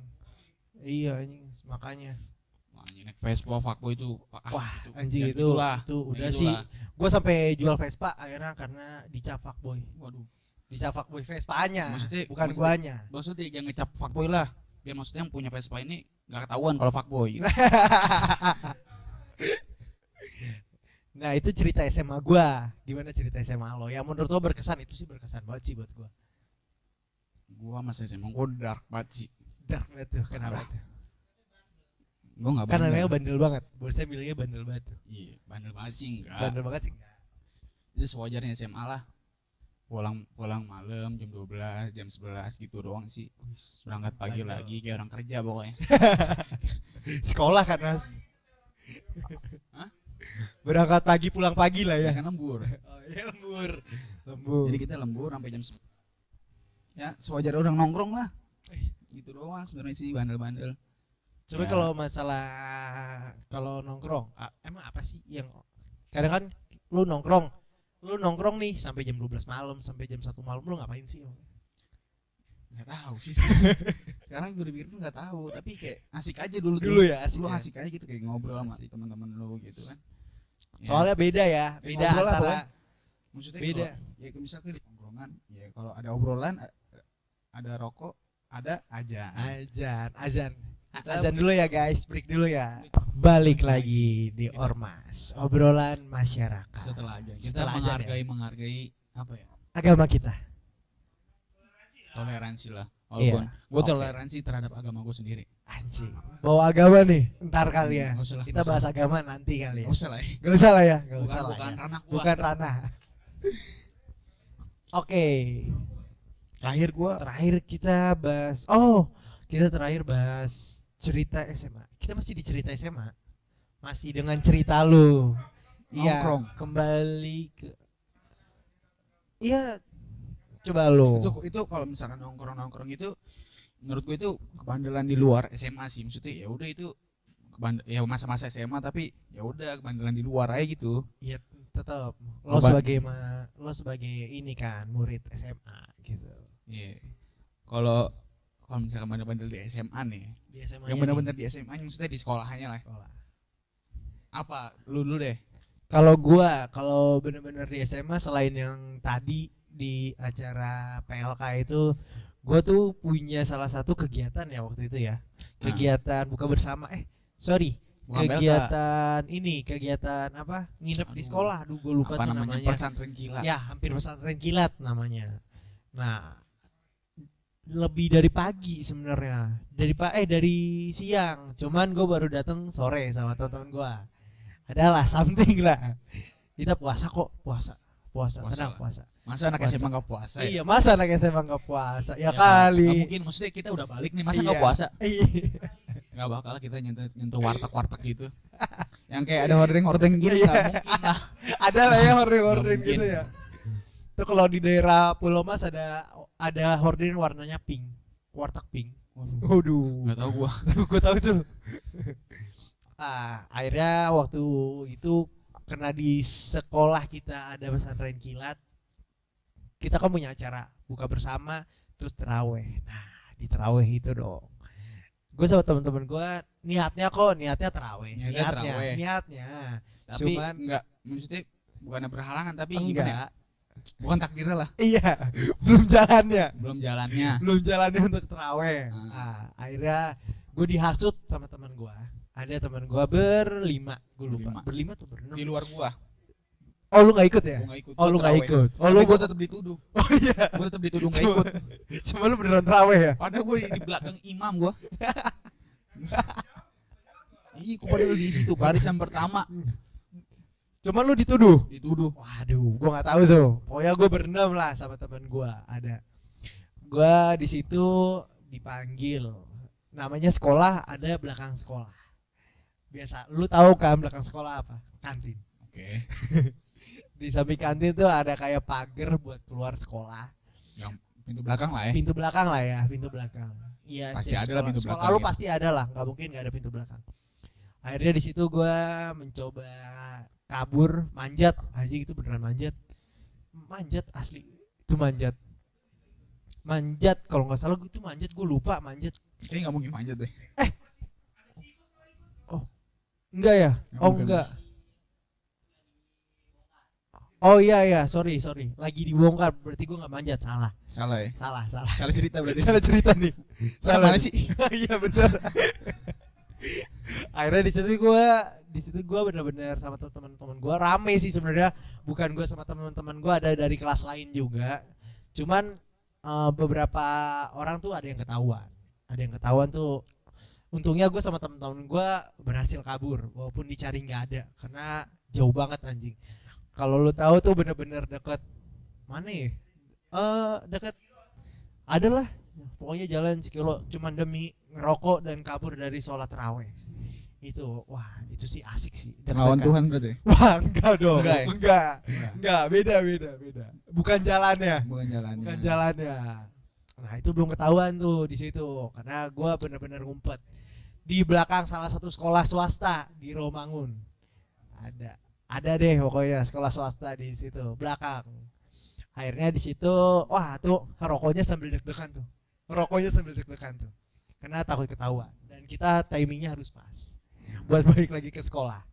Iya anjing, makanya. Makanya naik Vespa fuckboy itu. Wah, itu, anjing ya itu gitulah. udah Ya sih. gitulah. Gue sampai jual Vespa akhirnya karena dicap fuckboy. Waduh. Dicap fuckboy Vespanya, Maksudnya- bukan maksudnya- guanya. Maksudnya jangan ngecap fuckboy lah. Biar maksudnya yang punya Vespa ini nggak ketahuan kalau fuckboy gitu. Nah itu cerita SMA gua. Gimana cerita SMA lo? Yang menurut lo berkesan, itu sih berkesan banget sih buat gua. Gua masa SMA gua dark banget sih. Dark banget tuh. Kenapa Parah. tuh? Gua nggak Kan bandel. anaknya bandel banget. Buat saya bilangnya bandel banget tuh. Iya, bandel banget sih enggak. Bandel banget sih. Itu sewajarnya SMA lah. Pulang malam jam 12, jam 11 gitu doang sih. Berangkat pagi Bandel. lagi kayak orang kerja pokoknya. Sekolah kan mas. Hah? Berangkat pagi pulang pagi lah ya. Biasa lembur. Oh, ya lembur. Lembur. Jadi kita lembur sampai jam ya sewajar orang nongkrong lah. Gitu doang sebenarnya sih bandel-bandel. Coba Ya. kalau masalah kalau nongkrong, emang apa sih yang kadang kan lu nongkrong nih sampai jam 12 malam, sampai jam 1 malam lu ngapain sih? Nggak tahu sih. Sekarang gue pikir nggak tahu, tapi kayak asik aja dulu. Dulu ya, asik Lu ya. asik aja gitu kayak ngobrol sama Asik. teman-teman lu gitu kan. Ya, Soalnya beda ya, beda ngobrol lah, antara pokoknya. Maksudnya beda. kalau, ya misalnya di tongkrongan, ya kalau ada obrolan, ada rokok, ada aja. azan. Kita Azan dulu ya guys, break dulu ya. Balik lagi di Ormas, obrolan masyarakat. Setelah aja kita Setelah azan ya. menghargai apa ya? Agama kita. Toleransi lah. Iya. Walaupun gue Oke. toleransi terhadap agama gue sendiri. Anjing. Bawa agama nih, ntar kali ya. Nggak usah lah, Kita nggak bahas usah. agama nanti kali ya. Nggak usah lah ya. Gak usah lah ya, gak Bukan, usah lah bukan ya. ranah gua. Bukan ranah. Oke, Terakhir gue terakhir kita bahas. Oh, kita terakhir bahas cerita SMA. Kita masih di cerita SMA. Masih dengan cerita lu. Iya, Nongkrong. kembali ke. Iya, coba lu. itu kalau misalkan nongkrong itu menurut gue itu kebandelan di luar SMA sih, maksudnya ya udah itu ya masa-masa SMA tapi ya udah kebandelan di luar aja gitu. Iya, tetap. Lo Apa? sebagai ini kan murid SMA gitu. Iya. Kalau misalkan bandel-bandel di SMA nih, Di SMA. yang benar-benar di SMA maksudnya di sekolahannya lah. sekolah. Apa? Lu dulu deh. Kalau bener-bener di SMA selain yang tadi di acara PLK itu, gua tuh punya salah satu kegiatan ya waktu itu ya. Kegiatan buka bersama. Bukan Kegiatan apa? Nginep di Aduh. sekolah. Aduh, gua lupa Apa tuh namanya? namanya. Pesantren kilat. Ya, hampir pesantren kilat namanya. Nah, lebih dari pagi sebenarnya. Dari siang. Cuman gue baru datang sore sama teman-teman gue. Adalah something lah. Kita puasa kok, puasa, Puasa tenang lah. puasa. Masa anak Puasa. SMA enggak puasa ya? Iya, masa anak SMA nggak puasa? Ya, Nggak kali. mungkin, maksudnya kita udah balik nih, masa Iya. enggak puasa? Iya. Nggak bakal kita nyentuh warteg gitu. Yang kayak ada hordeng gitu Iya. nggak mungkin lah. Ada lah ya horden-horden Nggak gitu mungkin. ya. Tuh kalau di daerah Pulau Mas ada horden warnanya pink, warteg pink. Waduh. Nggak tahu gua. Gue tahu tuh. Akhirnya waktu itu karena di sekolah kita ada pesantren kilat, kita kan punya acara buka bersama terus teraweh. Nah di teraweh itu dong, gue sama teman-teman gue niatnya teraweh, Niatnya teraweh. niatnya. Tapi Cuman nggak, maksudnya bukannya berhalangan tapi gimana? ya? enggak, Bukan takdirnya lah, iya, belum jalannya. belum jalannya. Belum jalannya untuk teraweh. Ah. Akhirnya gue dihasut sama teman gue. Ada teman gue berlima, gue lupa. Berlima. Berlima tuh berenam. Di luar gua, Oh lu nggak ikut ya? gua nggak ikut. Oh Gua lu nggak terawih. ikut. Oh Tapi lu gua tetap dituduh. Oh iya. Gua tetap dituduh nggak Cuma- ikut. Cuma lu beneran teraweh ya? Padahal gua di belakang imam gua. Ih, kok padahal di situ barisan pertama Cuma lu dituduh. dituduh. Waduh, gua nggak tahu tuh. Pokoknya gua berenam lah sama teman gua ada. Gua di situ dipanggil. Namanya sekolah ada belakang sekolah. Biasa, lu tahu kan belakang sekolah apa? Kantin. Oke. Di samping kantin tuh ada kayak pagar buat keluar sekolah. Yang pintu belakang lah ya. Pintu belakang lah ya, pintu belakang. Iya, Pasti setiap ada lah pintu sekolah belakang lu ya. pasti ada lah, nggak mungkin nggak ada pintu belakang. Akhirnya di situ gue mencoba kabur, manjat, anjing itu beneran manjat asli, itu manjat, kalau nggak salah gue itu manjat, gue lupa manjat, Kayaknya nggak mungkin manjat deh. enggak ya, Nggak oh mungkin. enggak, oh iya, sorry, lagi dibongkar, berarti gue nggak manjat, salah, Salah ya. salah, Salah cerita berarti. salah cerita nih, Salah mana nih. sih? Iya bener. Akhirnya di situ gua bener-bener sama teman-teman gua rame sih sebenarnya, bukan gua sama teman-teman gua, ada dari kelas lain juga. Cuman beberapa orang tuh ada yang ketahuan. Ada yang ketahuan tuh. Untungnya gue sama teman-teman gue berhasil kabur walaupun dicari nggak ada karena jauh banget anjing. Kalau lu tahu tuh bener-bener deket mana ya? Deket adalah pokoknya jalan sekilo cuman demi ngerokok dan kabur dari sholat taraweh. Itu wah itu sih asik sih. Ngelawan Deg-degan. Tuhan berarti. Wah enggak dong. Enggak ya? Enggak, beda. Bukan jalannya. Bukan jalannya. Bukan jalannya. Nah itu belum ketahuan tuh di situ karena gue bener-bener ngumpet di belakang salah satu sekolah swasta di Romangun. Ada deh pokoknya sekolah swasta di situ belakang. Akhirnya di situ wah tuh rokoknya sambil deg-degan tuh. Karena takut ketahuan dan kita timingnya harus pas buat balik lagi ke sekolah.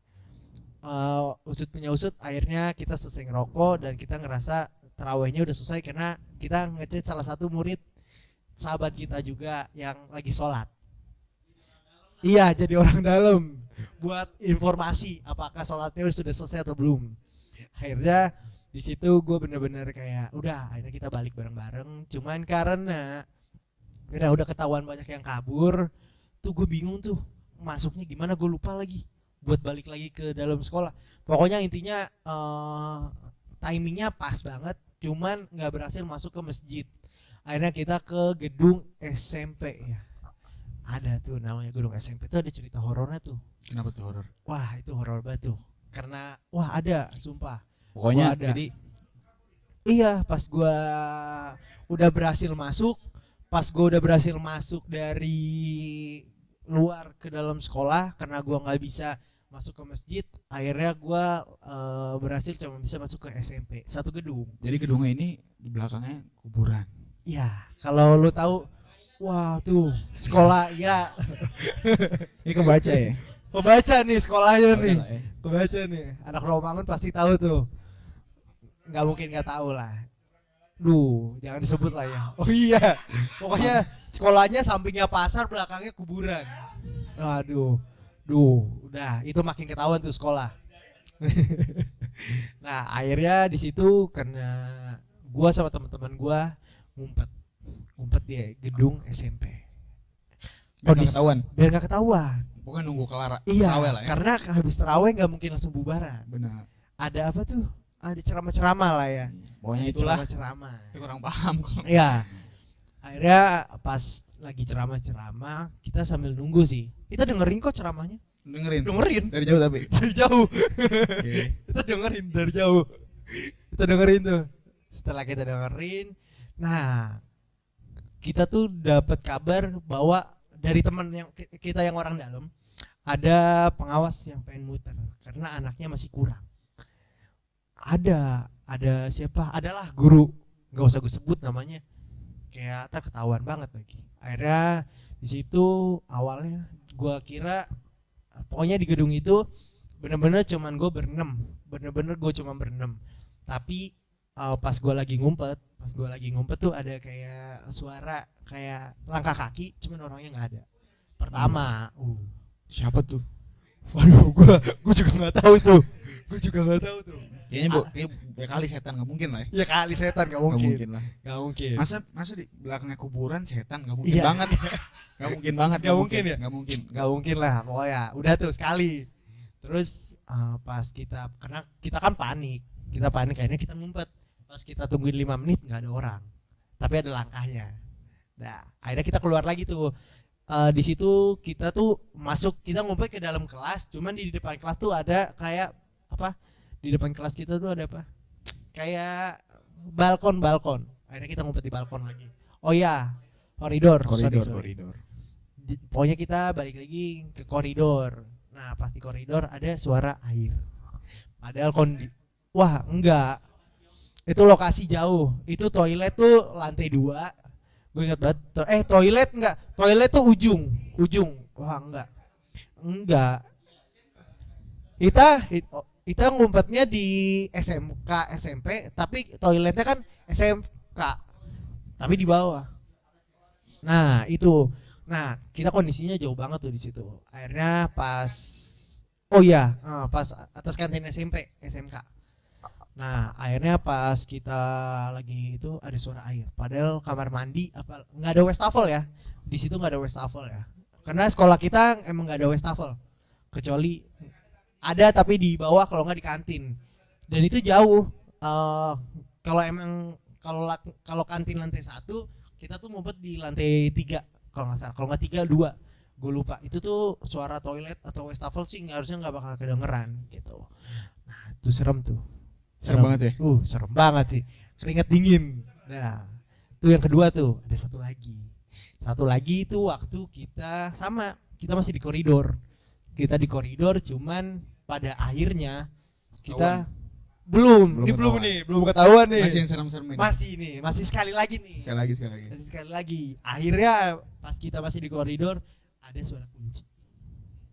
Usut punya usut akhirnya kita selesai ngerokok dan kita ngerasa tarawehnya udah selesai karena kita ngechat salah satu murid sahabat kita juga yang lagi sholat. Iya jadi orang dalam buat informasi apakah sholatnya sudah selesai atau belum. Akhirnya di situ gue bener-bener kayak udah akhirnya kita balik bareng-bareng. Cuman karena udah ketahuan banyak yang kabur, tuh gue bingung tuh masuknya gimana, gue lupa lagi buat balik lagi ke dalam sekolah. Pokoknya intinya timingnya pas banget, cuman nggak berhasil masuk ke masjid. Akhirnya kita ke gedung SMP ya. Ada tuh namanya gedung SMP tuh ada cerita horornya tuh. Kenapa tuh horor? Wah itu horor banget tuh. Karena wah ada sumpah. Pokoknya Ada. jadi Iya pas gua udah berhasil masuk dari luar ke dalam sekolah karena gua nggak bisa masuk ke masjid, akhirnya gua berhasil cuma bisa masuk ke SMP satu gedung. jadi gedungnya ini di belakangnya kuburan. Iya kalau lu tahu wah tuh sekolah ya. Ini kebaca ya? Kebaca nih sekolahnya Oke nih. lah ya. Kebaca nih. Anak Romangun pasti tahu tuh. Nggak mungkin nggak tahu lah. Duh, jangan disebut lah ya. Oh iya. Pokoknya sekolahnya sampingnya pasar, belakangnya kuburan. Aduh. Udah itu makin ketahuan tuh sekolah. Nah, akhirnya di situ karena gua sama teman-teman gua ngumpet di gedung SMP. Biar nggak ketahuan. Biar nggak ketahuan. Pokoknya nunggu kelar Iya, taraweh lah ya. karena habis taraweh nggak mungkin langsung bubaran. Benar. Ada apa tuh? Ada ceramah-ceramah lah ya. Pokoknya itulah. Ceramah. Itu kurang paham kalau. Iya. Akhirnya pas lagi ceramah-ceramah kita sambil nunggu sih. Kita dengerin kok ceramahnya. Dengerin dari jauh tapi. Dari jauh. Oke. Kita dengerin dari jauh. Kita dengerin tuh. Setelah kita dengerin, nah kita tuh dapat kabar bahwa dari teman yang kita yang orang dalam ada pengawas yang pengen muter karena anaknya masih kurang. Ada siapa? Adalah guru, nggak usah gue sebut namanya, kayak terketahuan banget lagi. Akhirnya di situ awalnya gue kira pokoknya di gedung itu bener-bener cuman gue berenam, tapi pas gue lagi ngumpet tuh ada kayak suara kayak langkah kaki, cuman orangnya nggak ada. Pertama, Siapa tuh? waduh, gue juga nggak tahu tuh. Kayaknya kayak kali setan, nggak mungkin lah ya. Ya kali setan nggak Nggak mungkin. mungkin lah. Nggak mungkin. Masa di belakangnya kuburan setan, nggak mungkin Iya. banget. Nggak mungkin banget. Nggak mungkin ya? Nggak mungkin. Nggak mungkin lah pokoknya. Udah tuh sekali. Terus pas karena kita kan panik. Akhirnya kita ngumpet. Pas kita tungguin 5 menit nggak ada orang. Tapi ada langkahnya. Nah, akhirnya kita keluar lagi tuh. Di situ kita tuh kita ngumpet ke dalam kelas, cuman di depan kelas tuh ada kayak apa? Di depan kelas kita tuh ada apa? Kayak balkon. Akhirnya kita ngumpet di balkon lagi. Oh ya, koridor. Sorry. Pokoknya kita balik lagi ke koridor. Nah, pas di koridor ada suara air. Padahal wah, enggak. Itu lokasi jauh. Itu toilet tuh lantai 2. Gue ingat banget. Toilet enggak. Toilet tuh ujung. Wah, enggak. Kita ngumpetnya di SMK SMP, tapi toiletnya kan SMK. Tapi di bawah. Nah, itu Nah, kita kondisinya jauh banget tuh di situ. Akhirnya pas, oh iya, pas atas kantin SMP, SMK. Nah, akhirnya pas kita lagi itu ada suara air. Padahal kamar mandi apa nggak ada wastafel ya. Di situ nggak ada wastafel ya. Karena sekolah kita emang nggak ada wastafel. Kecuali ada tapi di bawah kalau nggak di kantin. Dan itu jauh. Kalau emang kalau kantin lantai 1, kita tuh ngumpet di lantai 3 kalau nggak salah. Kalau nggak 3, 2, gue lupa. Itu tuh suara toilet atau wastafel sih harusnya nggak bakal kedengeran gitu. Nah, itu serem tuh. Serem banget ya. Serem banget sih. Keringat dingin. Nah, itu yang kedua tuh. Ada satu lagi. Satu lagi itu waktu kita sama, kita masih di koridor. Kita di koridor, cuman pada akhirnya kita belum ketahuan nih. Masih yang serem-serem ini. Masih sekali lagi nih. Masih sekali lagi. Akhirnya pas kita masih di koridor, ada suara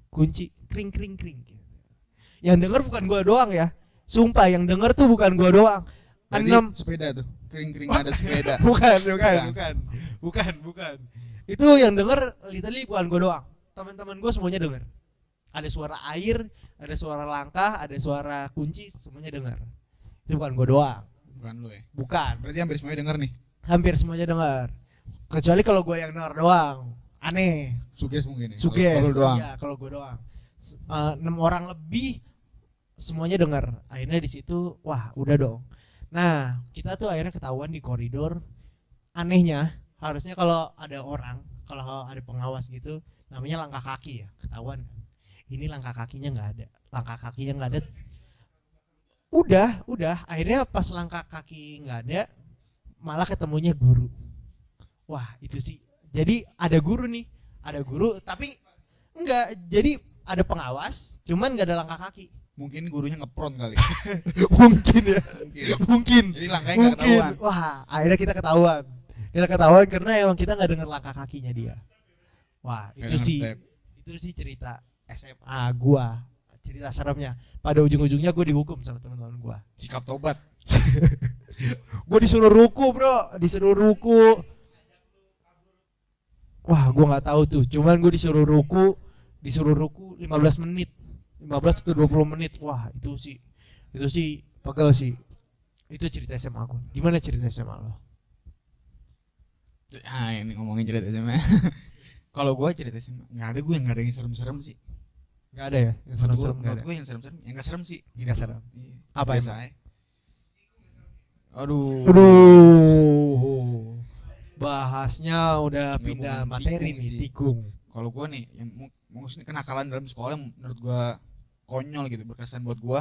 kunci kring kring kring gitu. Yang denger bukan gua doang ya. Sumpah yang denger tuh bukan gua doang. Berarti sepeda tuh. Kering-kering ada sepeda. Bukan. Itu yang denger literally bukan gua doang. Teman-teman gua semuanya denger. Ada suara air, ada suara langkah, ada suara kunci, semuanya denger. Itu bukan gua doang. Bukan lu ya. Bukan. Berarti hampir semuanya denger nih. Hampir semuanya denger. Kecuali kalau gua yang denger doang. Aneh. Suges mungkin ya. Suges. Kalau doang. Iya, kalau gua doang. 6 orang lebih semuanya dengar. Akhirnya di situ wah udah dong. Nah kita tuh akhirnya ketahuan di koridor. Anehnya harusnya kalau ada orang, kalau ada pengawas gitu, namanya langkah kaki ya, ketahuan kan. Ini langkah kakinya nggak ada. Udah akhirnya pas langkah kaki nggak ada, malah ketemunya guru. Wah itu sih. Jadi ada guru tapi enggak, jadi ada pengawas cuman nggak ada langkah kaki. Mungkin gurunya ngepron kali. Mungkin. Jadi langkahnya nggak ketahuan. Wah, akhirnya kita ketahuan karena emang kita nggak dengar langkah kakinya dia. Wah, itu sih cerita SMA gua, cerita seremnya. Pada ujung-ujungnya gua dihukum sama teman-teman gua. Sikap tobat. Gua disuruh ruku, bro, Wah, gua nggak tahu tuh. Cuman gua disuruh ruku 15 menit. 15 atau 20 menit. Wah itu sih pegel sih. Itu cerita SMA aku. Gimana cerita SMA lo? Ini ngomongin cerita SMA. Kalau gue cerita SMA nggak ada yang serem-serem sih. Nggak ada ya yang serem-serem. Menurut gue yang serem-serem yang nggak serem sih. Nggak serem. Iya. Apa biasa emang? Aduh. Bahasnya udah Nggak, pindah bukan materi tikung nih, sih. tikung. Kalau gue nih yang maksudnya kenakalan dalam sekolah yang menurut gue konyol gitu, berkesan buat gue.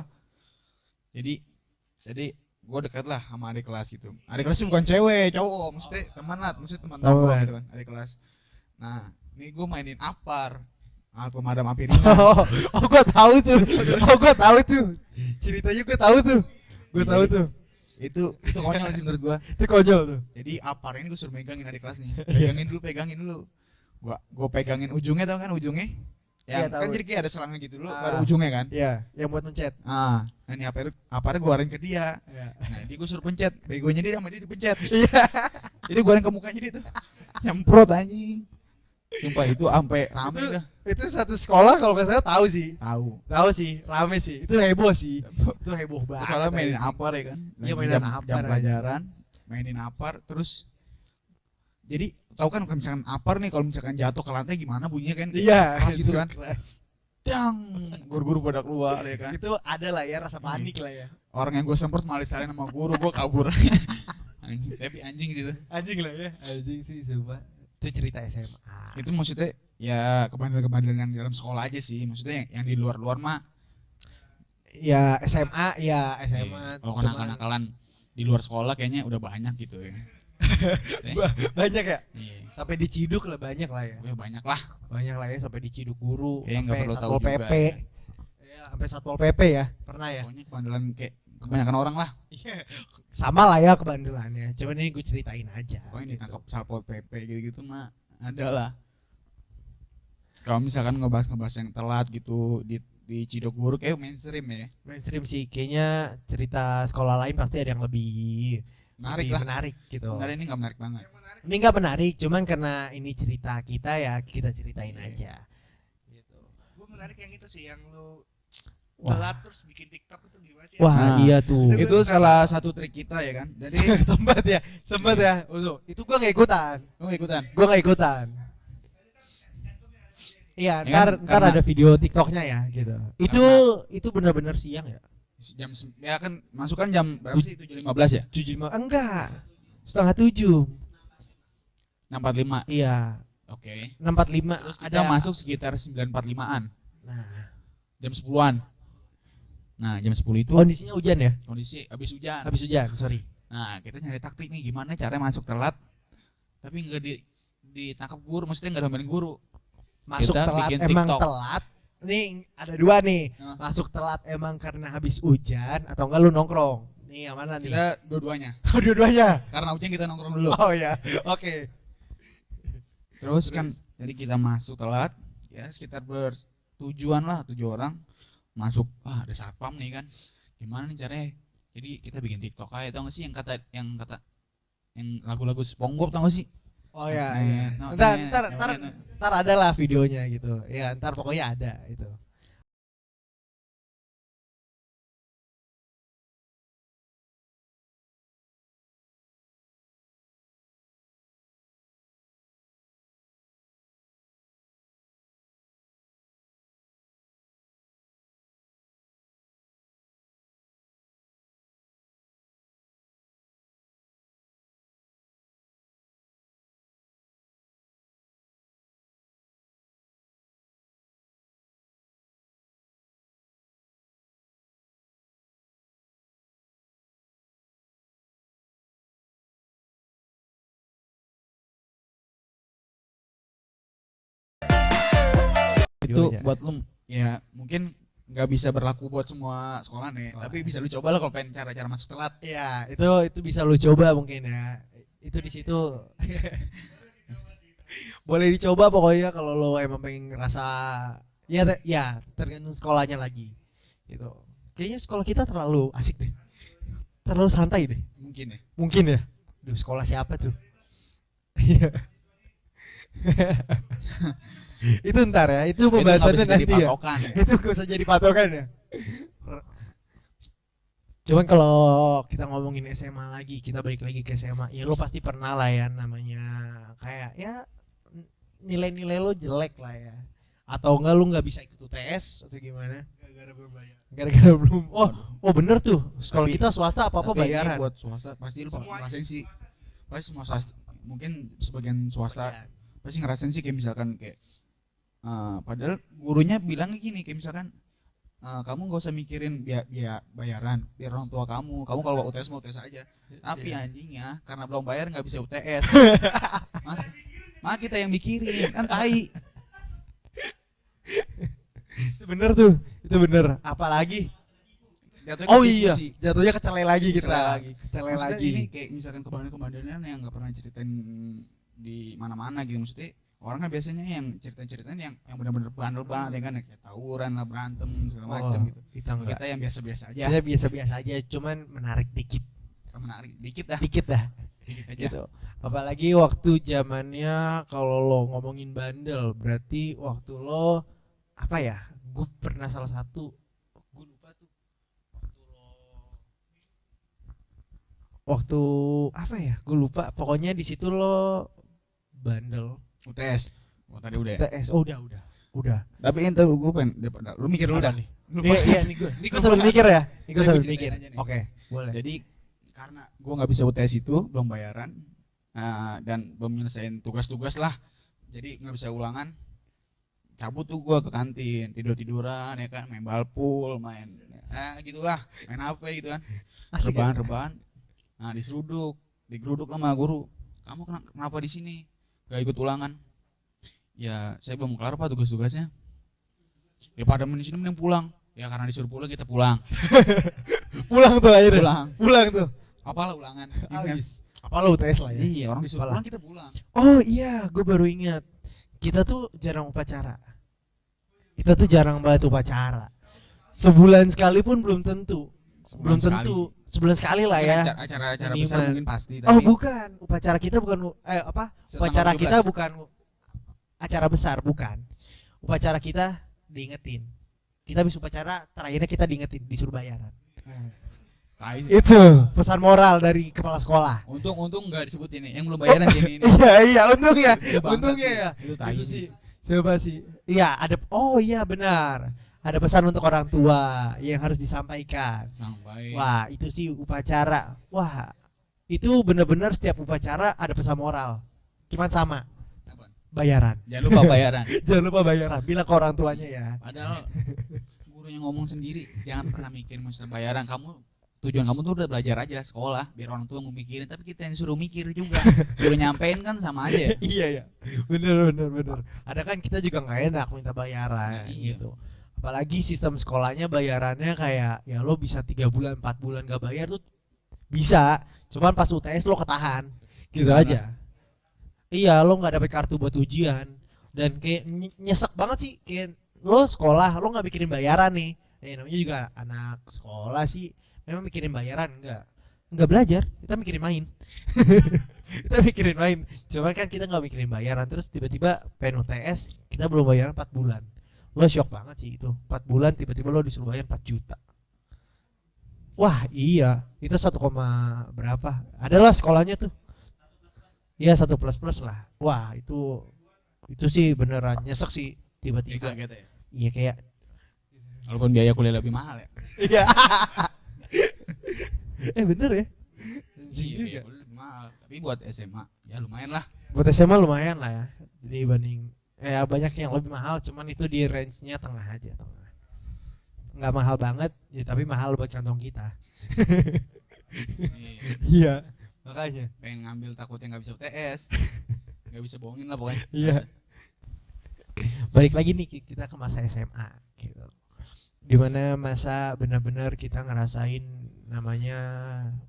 Jadi gue dekat lah sama adik kelas gitu. Adik kelas bukan cewek, cowok, maksudnya teman nongkrong gitu kan, adik kelas. Nah, ini gue mainin apar, pemadam api ringan. Gue tahu tuh. Ceritanya gue tahu tuh. Itu konyol sih menurut gue. Itu konyol tuh. Jadi apar ini gue suruh megangin adik kelas nih. Pegangin dulu. Gue pegangin ujungnya, tau kan ujungnya? Ya iya, kan jadi kayak ada selangnya gitu dulu, baru ujungnya kan. Iya, yang buat mencet. Nah ini aparnya gue arahin ke dia. Iya. Nah dia gue suruh pencet, begonya dia sama dia dipencet. Iya. Jadi gue arahin ke mukanya dia tuh, nyemprot anjing. Sumpah itu sampai rame dah. Itu satu sekolah kalau nggak salah tahu sih, rame sih, itu heboh banget. Soalnya mainin apar ya kan. Iya, mainin jam apar. pelajaran mainin apar terus. Jadi tahu kan kalau misalkan apar nih, kalau misalkan jatuh ke lantai gimana bunyinya kan? Iya, keras gitu kan. Keras. Dang, guru-guru pada keluar ya kan. Itu ada lah ya rasa panik lah ya. Orang yang gue semprot malah disalahin sama guru, gue kabur. Anjing, tapi anjing sih tuh. Anjing lah ya. Anjing sih sumpah. Itu cerita SMA. Itu maksudnya ya kebandelan-kebandelan yang di dalam sekolah aja sih. Maksudnya yang di luar-luar mah Ya SMA. kalau kenakalan di luar sekolah kayaknya udah banyak gitu ya. Banyak ya? Iya. Sampai diciduk lah banyak lah ya. Ya banyak lah. Banyak lah ya sampai diciduk guru, Kayaknya nggak sampai perlu tahu Satpol juga PP. ya. Ya, sampai Satpol PP ya. Pernah ya? Pokoknya kebandelan kayak kebanyakan orang lah. Iya. Sama lah ya kebandelannya. Cuman ini gue ceritain aja. Pokoknya ditangkap Satpol PP gitu-gitu mah ada lah. Kalau misalkan ngebahas yang telat gitu di Ciduk Guru kayak mainstream ya. Mainstream sih, kayaknya cerita sekolah lain pasti ada yang lebih Menarik lebih lah. menarik gitu. Sebenarnya ini nggak menarik banget. Ini nggak menarik, cuman karena ini cerita kita ya kita ceritain aja. Gitu. Gue menarik yang itu sih, yang lu Wah. telat terus bikin TikTok itu gimana sih? Wah Nah, iya tuh. Itu Itu salah satu trik kita ya kan. Jadi sempat ya. Itu gua nggak ikutan. lu ikutan. Gua nggak ikutan. Iya, Ya ntar kan, ntar karena- ada video TikToknya ya gitu. Itu benar-benar siang ya. Ya kan masuk kan jam berapa sih? 7.15 ya? 7.05 enggak. Setengah 7. 6.45. Iya, Oke. 6.45 Terus ada kita masuk sekitar 9.45-an. Nah, Jam 10-an. Nah, jam 10 itu kondisinya hujan ya? kondisi habis hujan. Habis hujan, sorry. Nah, kita nyari taktik nih gimana caranya masuk telat tapi enggak ditangkap guru, maksudnya enggak domelin guru. Masuk Kita telat bikin emang TikTok. telat. Nih ada dua nih. Nah. Masuk telat emang karena habis hujan atau enggak lu nongkrong. Nih yang mana nih? Kita dua-duanya. Dua-duanya. Karena hujan kita nongkrong dulu. Oh ya. Oke. Terus kan jadi kita masuk telat ya sekitar bertujuan lah 7 orang masuk. Wah, ada satpam nih kan. Gimana nih caranya? Jadi kita bikin TikTok aja, tau gak sih yang lagu-lagu SpongeBob tau gak sih? Oh ya. Nah, Ntar ada lah videonya gitu. Ya, ntar pokoknya ada itu. itu Videonya. buat lu ya mungkin nggak bisa berlaku buat semua sekolah nih, Sekolah. tapi bisa lu coba lah kalau pengen cara-cara masuk telat. Iya, itu bisa lu coba mungkin ya. Itu di situ. Boleh dicoba pokoknya kalau lo emang pengen ngerasa ya tergantung sekolahnya lagi. Gitu. Kayaknya sekolah kita terlalu asik deh. Terlalu santai deh. Mungkin ya. Mungkin ya. Duh, sekolah siapa tuh? Iya. Itu ntar ya, itu Itu nggak pembahasannya bisa jadi nanti ya. patokan ya. Itu gak usah jadi patokan ya. Cuman kalau kita ngomongin SMA lagi, kita balik lagi ke SMA, ya lo pasti pernah lah ya namanya kayak ya nilai-nilai lo jelek lah ya. Atau enggak lo nggak bisa ikut UTS atau gimana? Gara-gara belum bayar. Gara-gara belum. Oh bener tuh. Sekolah Tapi- kita swasta apa Tapi ini bayaran. buat swasta pasti lu Semuanya. ngerasain sih. Pasti semua swasta, mungkin sebagian swasta pasti ngerasain sih kayak misalkan kayak padahal gurunya bilangnya gini kayak misalkan kamu gak usah mikirin bayaran biar orang tua kamu kalau UTS mau UTS aja, tapi anjingnya karena belum bayar nggak bisa UTS. Mas kita yang mikirin kan tai. Itu bener tuh. Itu bener. Apalagi Jatuhnya oh ke situ iya, sih. jatuhnya kecelai lagi kita. Kecelai lagi. Kecelai Maksudnya lagi. ini kayak misalkan kebanggaan-kebanggaan yang nggak pernah ceritain di mana-mana gitu, maksudnya orang kan biasanya yang ceritain yang benar-benar bandel banget ya kan, kayak tawuran lah, berantem segala macam gitu. Kita enggak. Kita yang biasa-biasa aja, Kita biasa-biasa aja, cuman menarik dikit. menarik dikit dah, Dikit dah. dikit aja. Gitu. Apalagi waktu zamannya kalau lo ngomongin bandel, berarti waktu lo apa ya? Gue pernah salah satu, gue lupa tuh. Waktu apa ya? Gue lupa. Pokoknya di situ lo bandel. UTS, tadi udah ya. TS. Oh udah. Tapi ente gue pengen, lu mikir dulu Apa dah. nih? Lu Iya nih gue sambil mikir ya. Nih gue Gue sambil ceritain mikir. aja nih. Oke, boleh. Jadi karena gue nggak bisa UTS itu belum bayaran, dan belum nyelesain tugas-tugas lah, jadi nggak bisa ulangan. Cabut tuh gue ke kantin, tiduran ya kan, main balpul, main gitulah, main apa gitu kan, Asik ya? rebahan. Nah digeruduk sama guru. Kamu kenapa di sini? Gak ikut ulangan? Ya saya belum kelar pak tugas-tugasnya. Ya pada di sini mending pulang. Ya karena disuruh pulang kita pulang. Pulang tuh akhirnya. Pulang. Pulang tuh. Apalah ulangan. Gitu kan. Habis. Apa lo UTS lah ya? Iya orang disuruh Apalah. pulang kita pulang. Oh iya, gue baru ingat. Kita tuh jarang upacara. Kita tuh jarang banget upacara. Sebulan sekali pun belum tentu. belum tentu sebulan sekali lah ya. Acara-acara Minimal. besar mungkin pasti, Oh tapi bukan, upacara kita bukan upacara tanggal kita 17. bukan acara besar, bukan. Upacara kita diingetin. Kita habis upacara terakhirnya kita diingetin, disuruh bayaran. Tai. Itu pesan moral dari kepala sekolah. Untung enggak disebutin nih, yang belum bayaran sini ini. Iya iya untungnya, Itu bangsat untungnya sih. ya. Itu tai Itu sih. sih. Coba sih. Iya ada. Oh iya benar. Ada pesan untuk orang tua yang harus disampaikan. Sampai Wah itu sih upacara. Wah itu benar-benar setiap upacara ada pesan moral. Cuman sama apa? bayaran. Jangan lupa bayaran. Jangan lupa bayaran. Bilang ke orang tuanya ya. Padahal gurunya ngomong sendiri, jangan pernah mikir masalah bayaran. Tujuan kamu tuh udah belajar aja sekolah biar orang tua mau mikirin, tapi kita yang suruh mikir juga. Suruh nyampein kan sama aja ya. Iya ya. Bener. Ada kan kita juga nggak enak minta bayaran Iya. gitu. Apalagi sistem sekolahnya bayarannya kayak ya lo bisa 3 bulan 4 bulan gak bayar tuh bisa. Cuman pas UTS lo ketahan gitu Gimana? aja. Iya lo nggak dapet kartu buat ujian dan kayak nyesek banget sih kayak lo sekolah lo nggak mikirin bayaran nih. Namanya juga anak sekolah sih memang mikirin bayaran nggak belajar kita mikirin main. Kita mikirin main cuman kan kita nggak mikirin bayaran terus tiba-tiba pengen UTS kita belum bayaran 4 bulan lo shock banget sih itu 4 bulan tiba-tiba lo disuruh bayar 4 juta. Wah iya itu 1, berapa adalah sekolahnya tuh iya 1++ lah. Wah itu sih beneran nyesek sih tiba-tiba. Kayak gitu ya. Iya kayak Walaupun biaya kuliah lebih mahal ya. iya. Bener ya. Iya, biaya kuliah lebih mahal. Tapi buat SMA ya lumayan lah. Buat SMA lumayan lah ya dibanding banyak yang lebih mahal cuman itu di range-nya tengah aja tengah. Nggak mahal banget ya tapi mahal buat kantong kita. Nih, Iya makanya. pengen ngambil takutnya nggak bisa UTS. Nggak bisa bohongin lah pokoknya. Iya. Balik lagi nih kita ke masa SMA gitu. Dimana masa benar-benar kita ngerasain namanya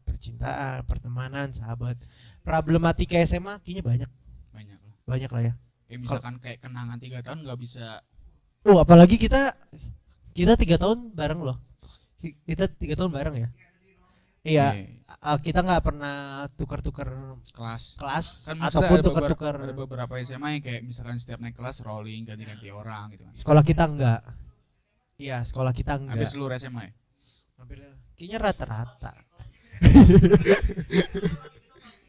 percintaan, pertemanan, sahabat. Problematika SMA kayaknya banyak lah ya. Kayak misalkan kayak kenangan 3 tahun nggak bisa. Apalagi kita 3 tahun bareng loh. Kita 3 tahun bareng ya. Iya. Kita nggak pernah tukar-tukar Kelas kelas kan maksudnya ataupun ada tukar-tukar. beberapa SMA yang kayak misalkan setiap naik kelas rolling ganti-ganti orang gitu kan. Sekolah kita enggak. Iya, sekolah kita enggak. Hampir seluruh SMA ya? Kayaknya rata-rata.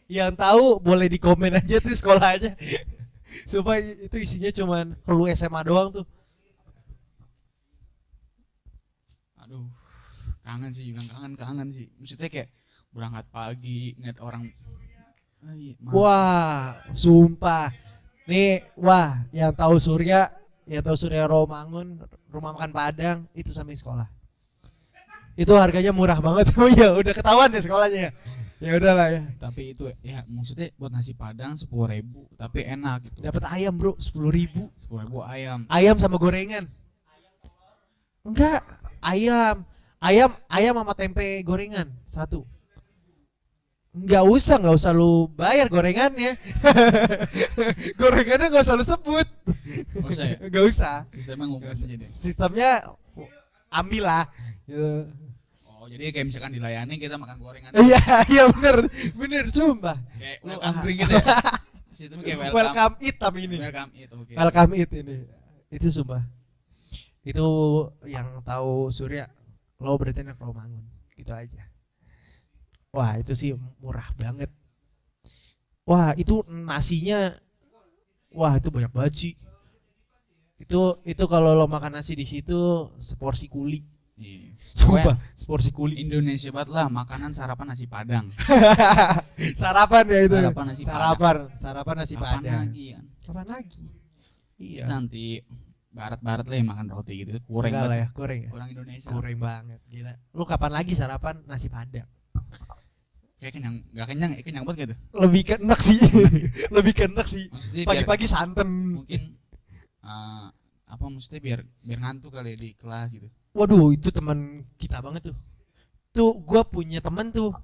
Yang tahu boleh di komen aja tuh sekolahnya. Supaya itu isinya cuman lu SMA doang tuh. Aduh, kangen sih, bilang kangen sih. Maksudnya kayak berangkat pagi ngeliat orang. Wah, sumpah. Nih, yang tahu Surya Romangun, rumah makan Padang itu samping sekolah. Itu harganya murah banget. Oh iya, udah ketahuan ya sekolahnya ya. Ya udahlah ya. Tapi itu ya maksudnya buat nasi Padang 10.000 tapi enak gitu. Dapat ayam, Bro, 10.000. 10.000 ayam. Ayam sama gorengan. Enggak, ayam sama tempe gorengan satu. Enggak usah lu bayar gorengannya. Gorengannya enggak usah lu sebut. Nggak usah ya? Enggak usah. Sistemnya ngumum aja deh. Sistemnya ambil lah. Gitu. Oh, jadi kayak misalkan dilayani kita makan gorengan. Iya bener sumpah. Kayak welcome drink gitu ya. Sistemnya kayak Welcome eat tapi ini. Welcome eat, oke. Welcome eat ini. Itu sumpah. Itu yang tahu Surya lo berarti anak Romangun. Gitu aja. Wah itu sih murah banget. Wah itu nasinya, wah itu banyak banget sih. Itu kalau lo makan nasi di situ seporsi kuli. Iya. Sumpah, seporsi kuli. Indonesia banget lah makanan sarapan nasi Padang. Sarapan ya itu. Sarapan nasi Sarapan nasi Kapan Padang. lagi kan? Kapan lagi? Iya. Nanti barat-barat lah yang makan roti gitu. Kurang Enggak lah banget. ya, kurang ya. Kurang Indonesia. Kurang banget, gila. Lu kapan lagi sarapan nasi Padang? Kayak kenyang, enggak kenyang, kenyang banget gitu. Lebih ke enak sih. Lebih ke enak sih. Maksudnya Pagi-pagi santan. mungkin apa maksudnya biar ngantuk kali ya di kelas gitu. Waduh, itu teman kita banget tuh. Tuh gua punya teman tuh.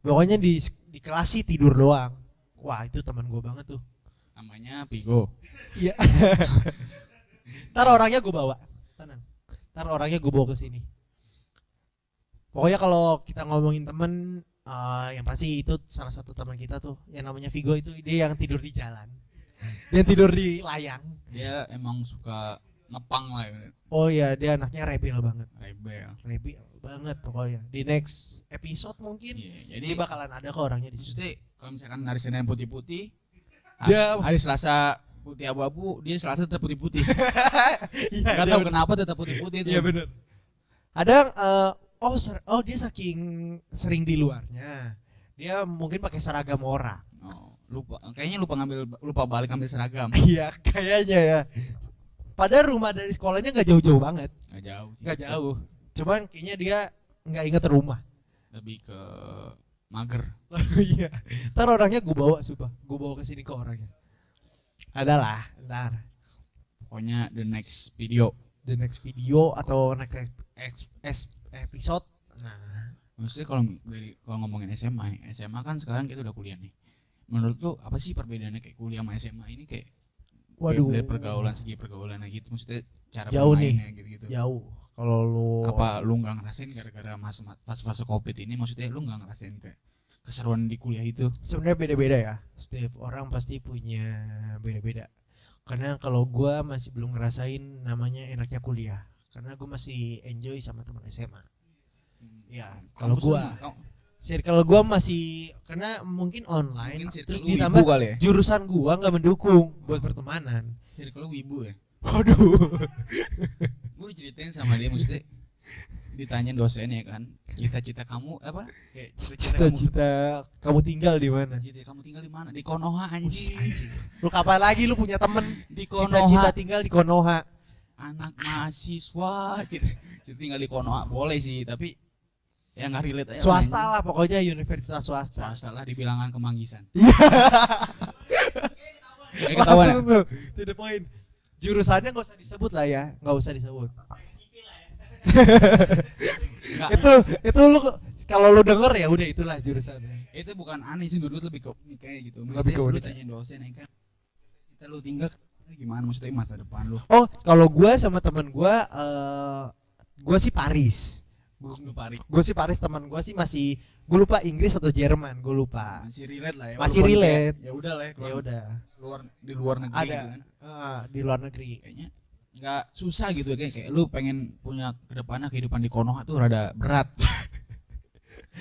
Pokoknya di kelas sih tidur doang. Wah, itu teman gua banget tuh. Namanya Pigo. Iya. Ntar orangnya gue bawa, tenang. Ntar orangnya gue bawa ke sini. Pokoknya kalau kita ngomongin temen, yang pasti itu salah satu teman kita tuh yang namanya Vigo, itu dia yang tidur di jalan. Dia tidur di layang. Dia emang suka ngepang lah ya. Oh iya, dia anaknya rebel banget. Rebel. Banget pokoknya. Di next episode mungkin Iya, jadi jadi bakalan ada kok orangnya di situ. maksudnya kalau misalkan hari Senin putih-putih, Dia- hari Selasa putih abu-abu, dia Selasa tetap putih-putih. Iya, Gak dia tahu bener. kenapa tetap putih-putih tuh. Iya benar. Ada dia saking sering di luarnya. Dia mungkin pakai seragam orang. Oh, kayaknya lupa balik ambil seragam. Iya, kayaknya ya. Padahal rumah dari sekolahnya nggak jauh-jauh banget, Gak jauh sih. nggak jauh. Cuman kayaknya dia nggak inget rumah. Lebih ke mager. Iya. Ntar orangnya gue bawa, gue bawa ke sini ke orangnya. Adalah, ntar Pokoknya the next video. the next video atau next episode. Nah, Maksudnya kalau ngomongin SMA nih, SMA kan sekarang kita udah kuliah nih. Menurut lu apa sih perbedaannya kayak kuliah sama SMA ini kayak waduh, dari segi pergaulannya gitu, maksudnya cara Jauh nih. bermainnya gitu-gitu. jauh. Kalau lu Apa lu nggak ngerasain gara-gara fase Covid ini, maksudnya lu nggak ngerasain kayak keseruan di kuliah itu? sebenarnya beda-beda ya. Setiap orang pasti punya beda-beda. Karena kalau gua masih belum ngerasain namanya enaknya kuliah. Karena gua masih enjoy sama teman SMA. Ya, kalau Kampus lu gua kamu- circle gua masih karena mungkin online, mungkin circle terus lu ditambah wibu kali ya? jurusan gua nggak mendukung buat pertemanan. Circle lu wibu ya? Waduh. Gue diceritain sama dia, maksudnya ditanya dosen ya kan, cita-cita kamu apa? Kayak Cita-cita kamu tinggal di mana? cita kamu tinggal di mana? Di Konoha Wis, anjing. anjing. Lu kapan lagi lu punya temen Di cita-cita Konoha. tinggal di Konoha? Anak mahasiswa cita tinggal di Konoha boleh sih, tapi ya nggak relate aja. Swasta anjing. lah pokoknya, universitas swasta. Swasta lah di bilangan Kemanggisan. Iya. Kayak ketahuan ya? Langsung tuh, to the point. Jurusannya nggak usah disebut lah ya, nggak usah disebut. Nggak, Itu lu kalau lu denger ya udah itulah jurusannya. itu bukan aneh sih, menurut lebih ke kayak gitu. Lebih ke Maksudnya lu unik. tanya dosen ya kan, kita lu tinggal gimana, maksudnya masa depan lu? Oh, kalau gua sama teman gua gua sih Paris. Lu Paris Gue sih Paris, teman gue sih masih, gue lupa Inggris atau Jerman, gue lupa. masih relate lah ya. Masih walaupun relate. kayak, ya udah lah ya, Ya udah. di luar negeri Ada gitu kan. di luar negeri. Kayaknya nggak susah gitu ya, kayak lu pengen punya kedepannya kehidupan di Konoha tuh rada berat.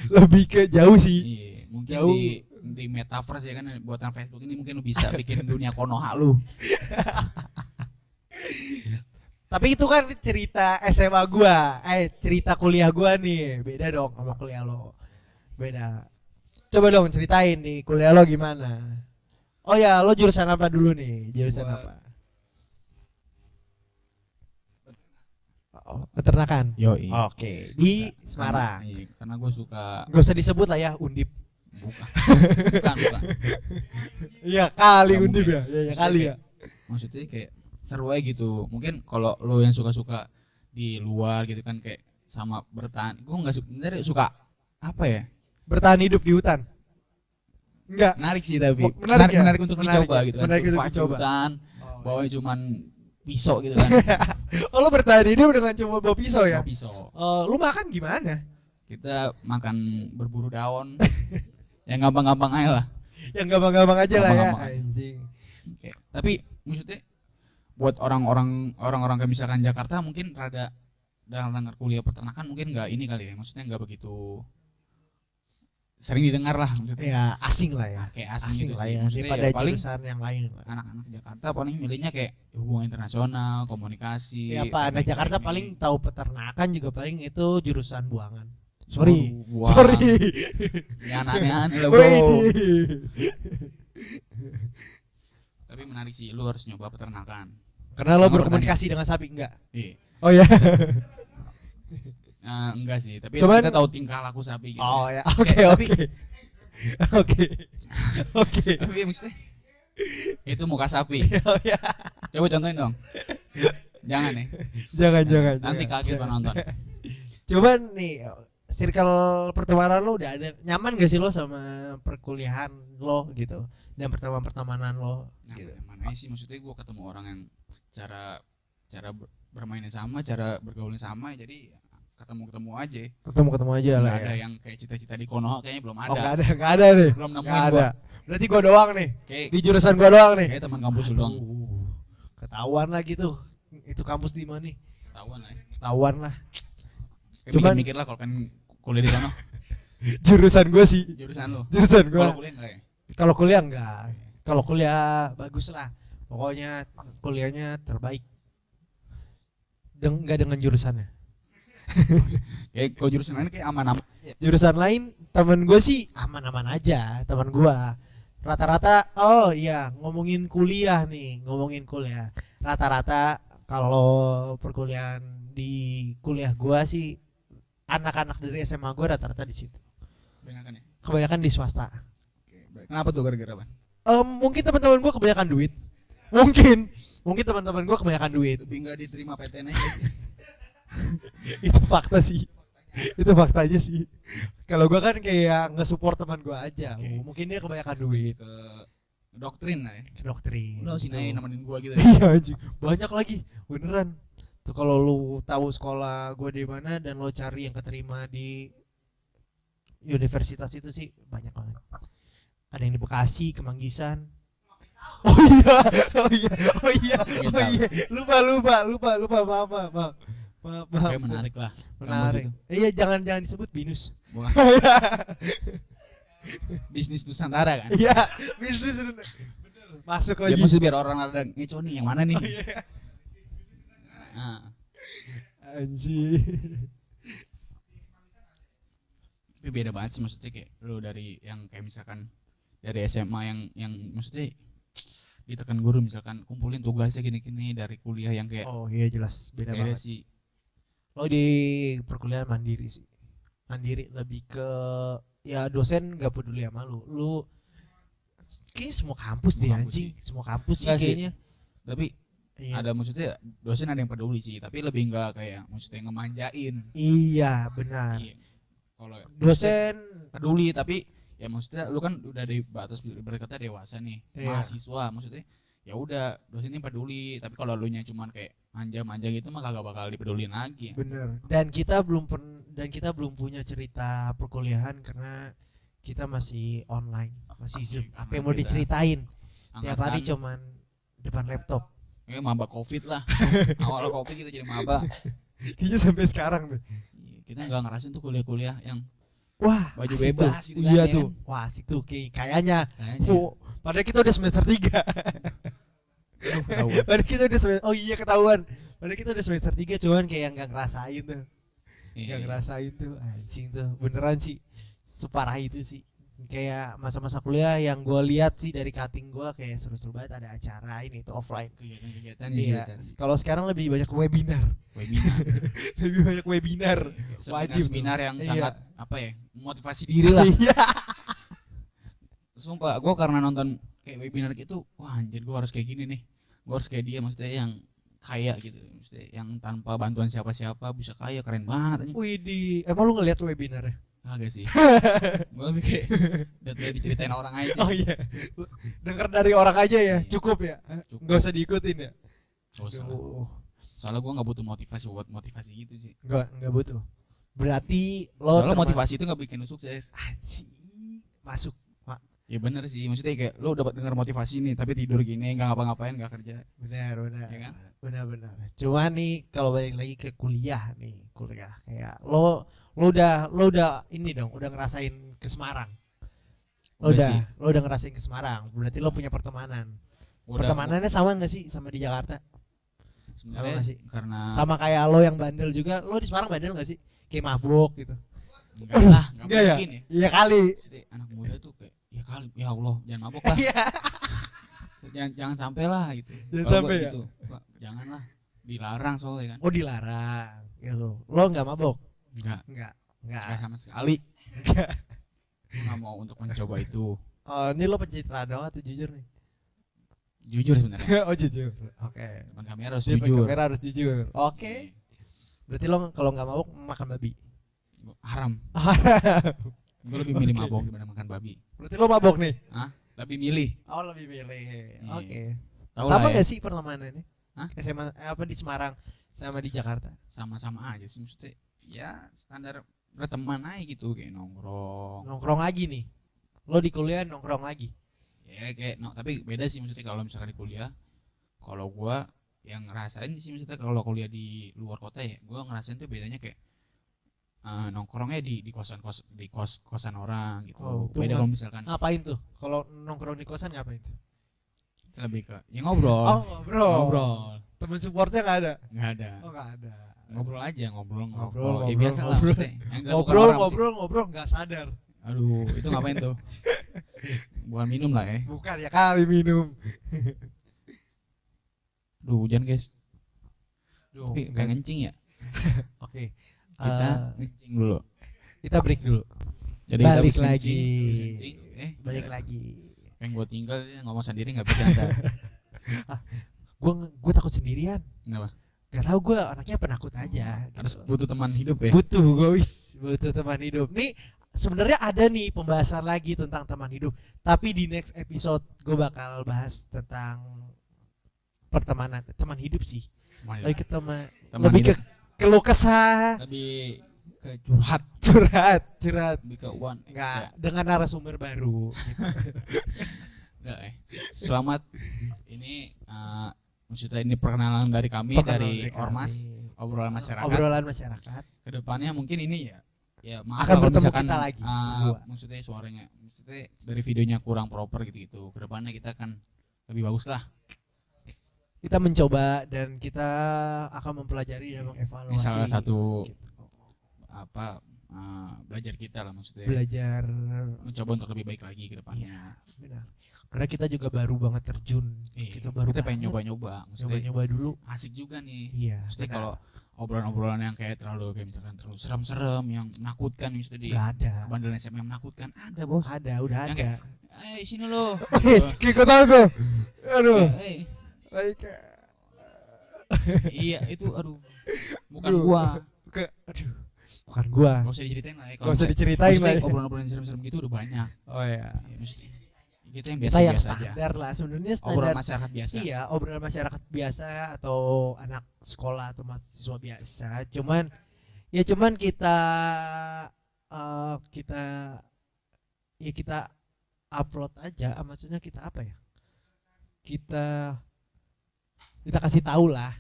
Lebih ke jauh sih. Iya, mungkin Jauh. di metaverse ya kan, buatan Facebook ini mungkin lu bisa bikin dunia Konoha lu. Tapi itu kan cerita SMA gua, cerita kuliah gua nih, beda dong sama kuliah lo. Beda. Coba dong ceritain nih kuliah lo gimana. Oh ya, lo jurusan apa dulu nih? Jurusan Gua- apa? Oh, peternakan. Yo, Oke, di Semarang. Karena gue suka Gak usah disebut lah ya, Undip. bukan. Iya kali Nggak Undip mungkin. ya. Iya Maksudnya kali ya. Maksudnya kayak seru aja gitu. Mungkin kalau lo yang suka-suka di luar gitu kan, kayak sama bertahan. Gue nggak suka apa ya? Bertahan hidup di hutan. Enggak. Menarik sih, tapi Menarik ya? menarik untuk Menarik dicoba ya? gitu kan. Menarik untuk Survive di dicoba. hutan, bawanya cuman pisau gitu kan. Oh, lo bertahan hidup dengan cuma bawa pisau ya? Bawa pisau. Lu makan gimana? Kita makan berburu daun. Yang gampang-gampang aja lah. Yang gampang-gampang aja lah ya. Gampang-gampang aja. Anjing. Kayak, tapi maksudnya buat orang-orang kayak misalkan Jakarta mungkin rada dengar kuliah peternakan mungkin nggak ini kali ya, maksudnya nggak begitu sering didengar lah, maksudnya Ya asing lah ya. kayak asing, Asing gitu lah sih. ya. Maksudnya Daripada ya paling jurusan yang lain. anak-anak Jakarta paling milihnya kayak hubungan internasional, komunikasi. Ya apa? Anak teknik- Jakarta teknik. paling tahu peternakan juga paling itu jurusan buangan. Sorry. Waduh, buang. Sorry. Ya aneh-aneh lah bro. Widih. Tapi menarik sih, lu harus nyoba peternakan. Karena lo Yang berkomunikasi dengan sapi enggak? Iya. Oh ya. Enggak sih, tapi Cuman- kita tahu tingkah laku sapi gitu. Oh ya. Kayak, Oke. Oke. Oke. Tapi maksudnya itu muka sapi. Oh ya. Coba contohin dong. Jangan nih. Jangan. Nanti kaget penonton. Cuman nih, circle pertemanan lo udah ada, nyaman gak sih lo sama perkuliahan lo gitu dan pertemanan lo Nah, gitu. mana sih, maksudnya gue ketemu orang yang cara bermainnya sama, cara bergaulnya sama, jadi ketemu aja. Ketemu aja lah Nggak ya. ada yang kayak cita-cita di Konoha kayaknya belum Oh, ada. nggak ada nih. Belum nemuin Nggak gua. ada. Berarti gua doang nih. Kayak Di jurusan gua doang nih. kayak teman kampus lu doang. Ketahuan lah gitu. Itu kampus di mana nih? Ketahuan lah ya. Ketahuan lah. Kayak Cuman- mikir-mikir lah kalau kan kuliah di sana. Jurusan gua sih. Jurusan lu. Jurusan Kalau gua. kuliah enggak ya? Kalau kuliah enggak. Kalau kuliah bagus lah. Pokoknya kuliahnya terbaik. Enggak dengan jurusannya. Kayak kalau jurusan lain kayak aman-aman. Jurusan lain temen gue sih aman-aman aja. Temen gue rata-rata, oh iya ngomongin kuliah nih, ngomongin kuliah. Rata-rata kalau perkuliahan di kuliah gue sih anak-anak dari SMA gue rata-rata di situ. Kebanyakan ya. Kebanyakan di swasta. Kenapa tuh gara-gara apa? Mungkin teman-teman gue kebanyakan duit. Mungkin teman-teman gue kebanyakan duit. Lebih enggak diterima PTN aja sih. Itu fakta sih. Itu faktanya sih. Kalau gua kan kayak nge-support teman gua aja. Oke. Mungkin dia kebanyakan duit. Ke doktrin lah ya. Ke doktrin. Udah sini aja Gitu. nemenin gua gitu ya. Iya anjing. Banyak lagi. Beneran. Tuh kalau lu tahu sekolah gua di mana dan lo cari yang keterima di universitas itu sih banyak banget. Ada yang di Bekasi, Kemanggisan. Oh iya. Lupa. Maaf. Kayak menarik lah. Menarik. Kampus Iya, jangan disebut binus. Bukan. Bisnis Nusantara kan. Iya, bisnis bener. Masuk Ya lagi. maksud biar orang ada ngeco nih yang mana nih. Nah, Anjir. tapi beda banget sih maksudnya kayak lu dari yang kayak misalkan dari SMA yang maksudnya ditekan guru misalkan kumpulin tugasnya gini-gini dari kuliah yang kayak Oh iya jelas beda beda banget. sih. Lo di perkuliahan mandiri sih. Mandiri lebih ke ya dosen nggak peduli sama lu. Lu kayaknya semua kampus Semua deh kampus anjing. sih. Semua kampus sih Nggak sih. kayaknya. Tapi Iya. ada maksudnya dosen ada yang peduli sih tapi lebih enggak kayak maksudnya ngemanjain. Iya, benar. Iya. Kalau Dosen peduli tapi ya maksudnya lu kan udah di batas berkata dewasa nih Iya. mahasiswa maksudnya ya udah dosen ini peduli tapi kalau lu nya cuman kayak manja-manja gitu mah kagak bakal dipedulin lagi. bener. Dan kita belum punya cerita perkuliahan karena kita masih online, masih Zoom. Apa yang mau Kita diceritain? Tiap hari Angkatan cuman depan laptop. kayak maba covid lah. Awal covid kita jadi maba. Iya sampai sekarang tuh. Iya, kita nggak ngerasain tuh kuliah-kuliah yang Wah, baju asik bebas tuh. gitu kan, Iya ya tuh. kan? Wah, asik tuh kayaknya. kayaknya Padahal kita udah semester 3. aduh, ketahuan. Padahal kita udah semester, oh iya ketahuan. Padahal kita udah semester 3 cuman kayak nggak ngerasain tuh. Iya, Nggak iya. ngerasain tuh anjing tuh. Beneran sih. Separah itu sih. Kayak masa-masa kuliah yang gue lihat sih dari cutting gue kayak seru-seru banget ada acara ini tuh offline. Kegiatan-kegiatan di Iya. situ. Kalau sekarang lebih banyak webinar. Webinar. Lebih banyak webinar. Wajib Seminar yang Iya. sangat apa ya motivasi diri lah. Iya. Sumpah gue karena nonton kayak webinar gitu wah anjir gue harus kayak gini nih gue harus kayak dia maksudnya yang kaya gitu maksudnya yang tanpa bantuan siapa-siapa bisa kaya keren banget anjing. Widih, emang lu ngeliat webinarnya? Kagak sih gue lebih kayak udah diceritain orang aja sih. Oh iya. Dengar dari orang aja ya, Iya. cukup ya. Cukup. Enggak usah diikutin ya. Gak usah lah. Aduh. Soalnya gue nggak butuh motivasi buat motivasi gitu sih. Enggak butuh. Berarti lo Soalnya motivasi itu nggak bikin lu sukses. Anjing. Masuk. Ya bener sih maksudnya kayak lu dapat dengar motivasi nih tapi tidur gini nggak ngapa-ngapain nggak kerja. Benar. Ya kan? Benar. Cuman nih kalau balik lagi ke kuliah kayak lo udah ini dong, udah ngerasain ke Semarang. Udah sih. Lo udah ngerasain ke Semarang. Berarti lo punya pertemanan. Udah, Pertemanannya sama enggak sih sama di Jakarta? sebenarnya sama nggak sih? karena Sama kayak lo yang bandel juga. Lo di Semarang bandel enggak sih? Kayak mabuk gitu. enggak lah nggak Enggak ya? mungkin ya. Iya kali. Maksudnya anak muda tuh kayak ya kali ya Allah jangan mabok lah. Iya. jangan sampai lah gitu. Jangan Kalau sampai gua ya? gitu. Wah, jangan lah dilarang soalnya kan. Oh dilarang gitu. Lo enggak mabok? Enggak Enggak. sama sekali. Enggak. Gua nggak mau untuk mencoba itu. Oh, ini lo pencitraan dong atau jujur nih? Jujur sebenarnya. Oh jujur. Oke. Depan kamera harus Di depan jujur. kamera harus jujur. Oke. Berarti lo kalau nggak mabuk makan babi. Haram. Gue lebih milih Oke. mabok daripada makan babi. Berarti lo mabok nih. Hah? Lebih milih. Oh lebih milih. Oke. Tahu Sama lah ya. nggak sih pertemanannya? Hah? SMA apa di Semarang sama di Jakarta? Sama-sama aja sih maksudnya. ya standar berteman aja gitu kayak nongkrong. Nongkrong lagi nih. Lo di kuliah nongkrong lagi. Ya kayak tapi beda sih maksudnya kalau misalkan di kuliah. Kalau gua yang ngerasain sih maksudnya kalau kuliah di luar kota ya, gua ngerasain tuh bedanya kayak nongkrongnya di kosan orang gitu. Oh, itu Beda kalau misalkan Ngapain tuh? Kalau nongkrong di kosan ngapain tuh? kita lebih ke ya ngobrol. Oh, ngobrol. Ngobrol. Temen supportnya nggak ada? Nggak ada. Oh, nggak ada. Ngobrol aja, ngobrol. Ngobrol, Ya biasa lah ngobrol. maksudnya. Yang dilakukan orang sih. Ngobrol nggak sadar. Aduh, itu ngapain tuh? Bukan minum lah ya. Bukan ya kali minum. Aduh, hujan guys. Duh, Tapi pengen ngencing ya. Oke. Kita ngencing dulu. Kita break dulu. Jadi Balik kita habis lagi. ngencing, Balik lagi. pengen gue tinggal ya, ngomong sendiri nggak bisa ntar. Gue takut sendirian. Kenapa? Gak tau, gue anaknya penakut aja. Harus Gitu. butuh teman hidup ya. Butuh gue butuh teman hidup. Nih sebenarnya ada nih pembahasan lagi tentang teman hidup. Tapi di next episode gue bakal bahas tentang pertemanan, teman hidup sih. Lebih ke teman, Teman lebih ke hidup. keluh kesah, Lebih ke curhat, curhat. lebih ke one. Enggak, dengan narasumber baru. Gitu. Udah, Selamat ini maksudnya ini perkenalan dari kami Perkenalan dari dari kami. Ormas obrolan masyarakat. Obrolan masyarakat. Kedepannya mungkin ini ya maaf Akan lah kalau bertemu misalkan kita lagi, berdua. maksudnya suaranya maksudnya dari videonya kurang proper gitu. Kedepannya kita akan lebih bagus lah. Kita mencoba dan kita akan mempelajari dan mengevaluasi. Ini salah satu gitu. apa belajar kita lah maksudnya. Belajar. Mencoba untuk lebih baik lagi ke depannya. Benar. Karena kita juga baru banget terjun. Iya, Kita baru pengen banget nyoba-nyoba maksudnya nyoba dulu. asik juga nih. Iya. Maksudnya benar. kalau obrolan-obrolan yang kayak kayak misalkan terlalu serem-serem yang menakutkan misalnya di Nggak ada. bandalan SMA yang menakutkan ada bos. Ada, udah Yang ada. Sini lo. Kayak gue tahu tuh. Aduh. Eh, iya itu aduh bukan Aduh. gua. Aduh. Bukan gua. Gak usah diceritain lah ya. Gak usah diceritain lah. Maksudnya Ya. obrolan-obrolan serem-serem gitu udah banyak. Oh ya. Ya, maksudnya kita yang Kita yang biasa-biasa aja. standar lah. Sebenarnya standar. Obrolan masyarakat biasa. Iya, obrolan masyarakat biasa atau anak sekolah atau mahasiswa biasa. Cuman kita kita upload aja. Maksudnya kita apa ya? Kita kasih tahu lah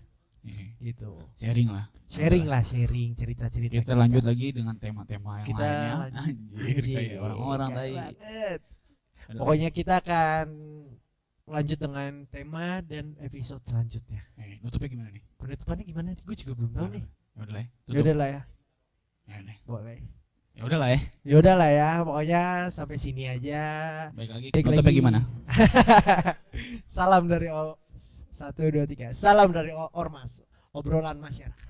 Iya, gitu. sharing lah. Sharing cerita-cerita. Kita lanjut lagi dengan tema-tema yang Kita lainnya. lanjut. Anjir, kayak orang-orang Keren tadi. banget. Ada Pokoknya kita akan lanjut dengan tema dan episode selanjutnya. lagi. Nutupnya gimana nih? Penutupannya gimana nih? Gue juga belum tahu nih. Ya udah lah ya. Ya udah lah ya. Ya udah. Boleh. Ya udah lah ya. Ya udah lah ya. Pokoknya sampai sini aja. Baik lagi. Baik Nutupnya lagi. gimana? Salam dari 1 2 3. Salam dari Ormas, obrolan masyarakat.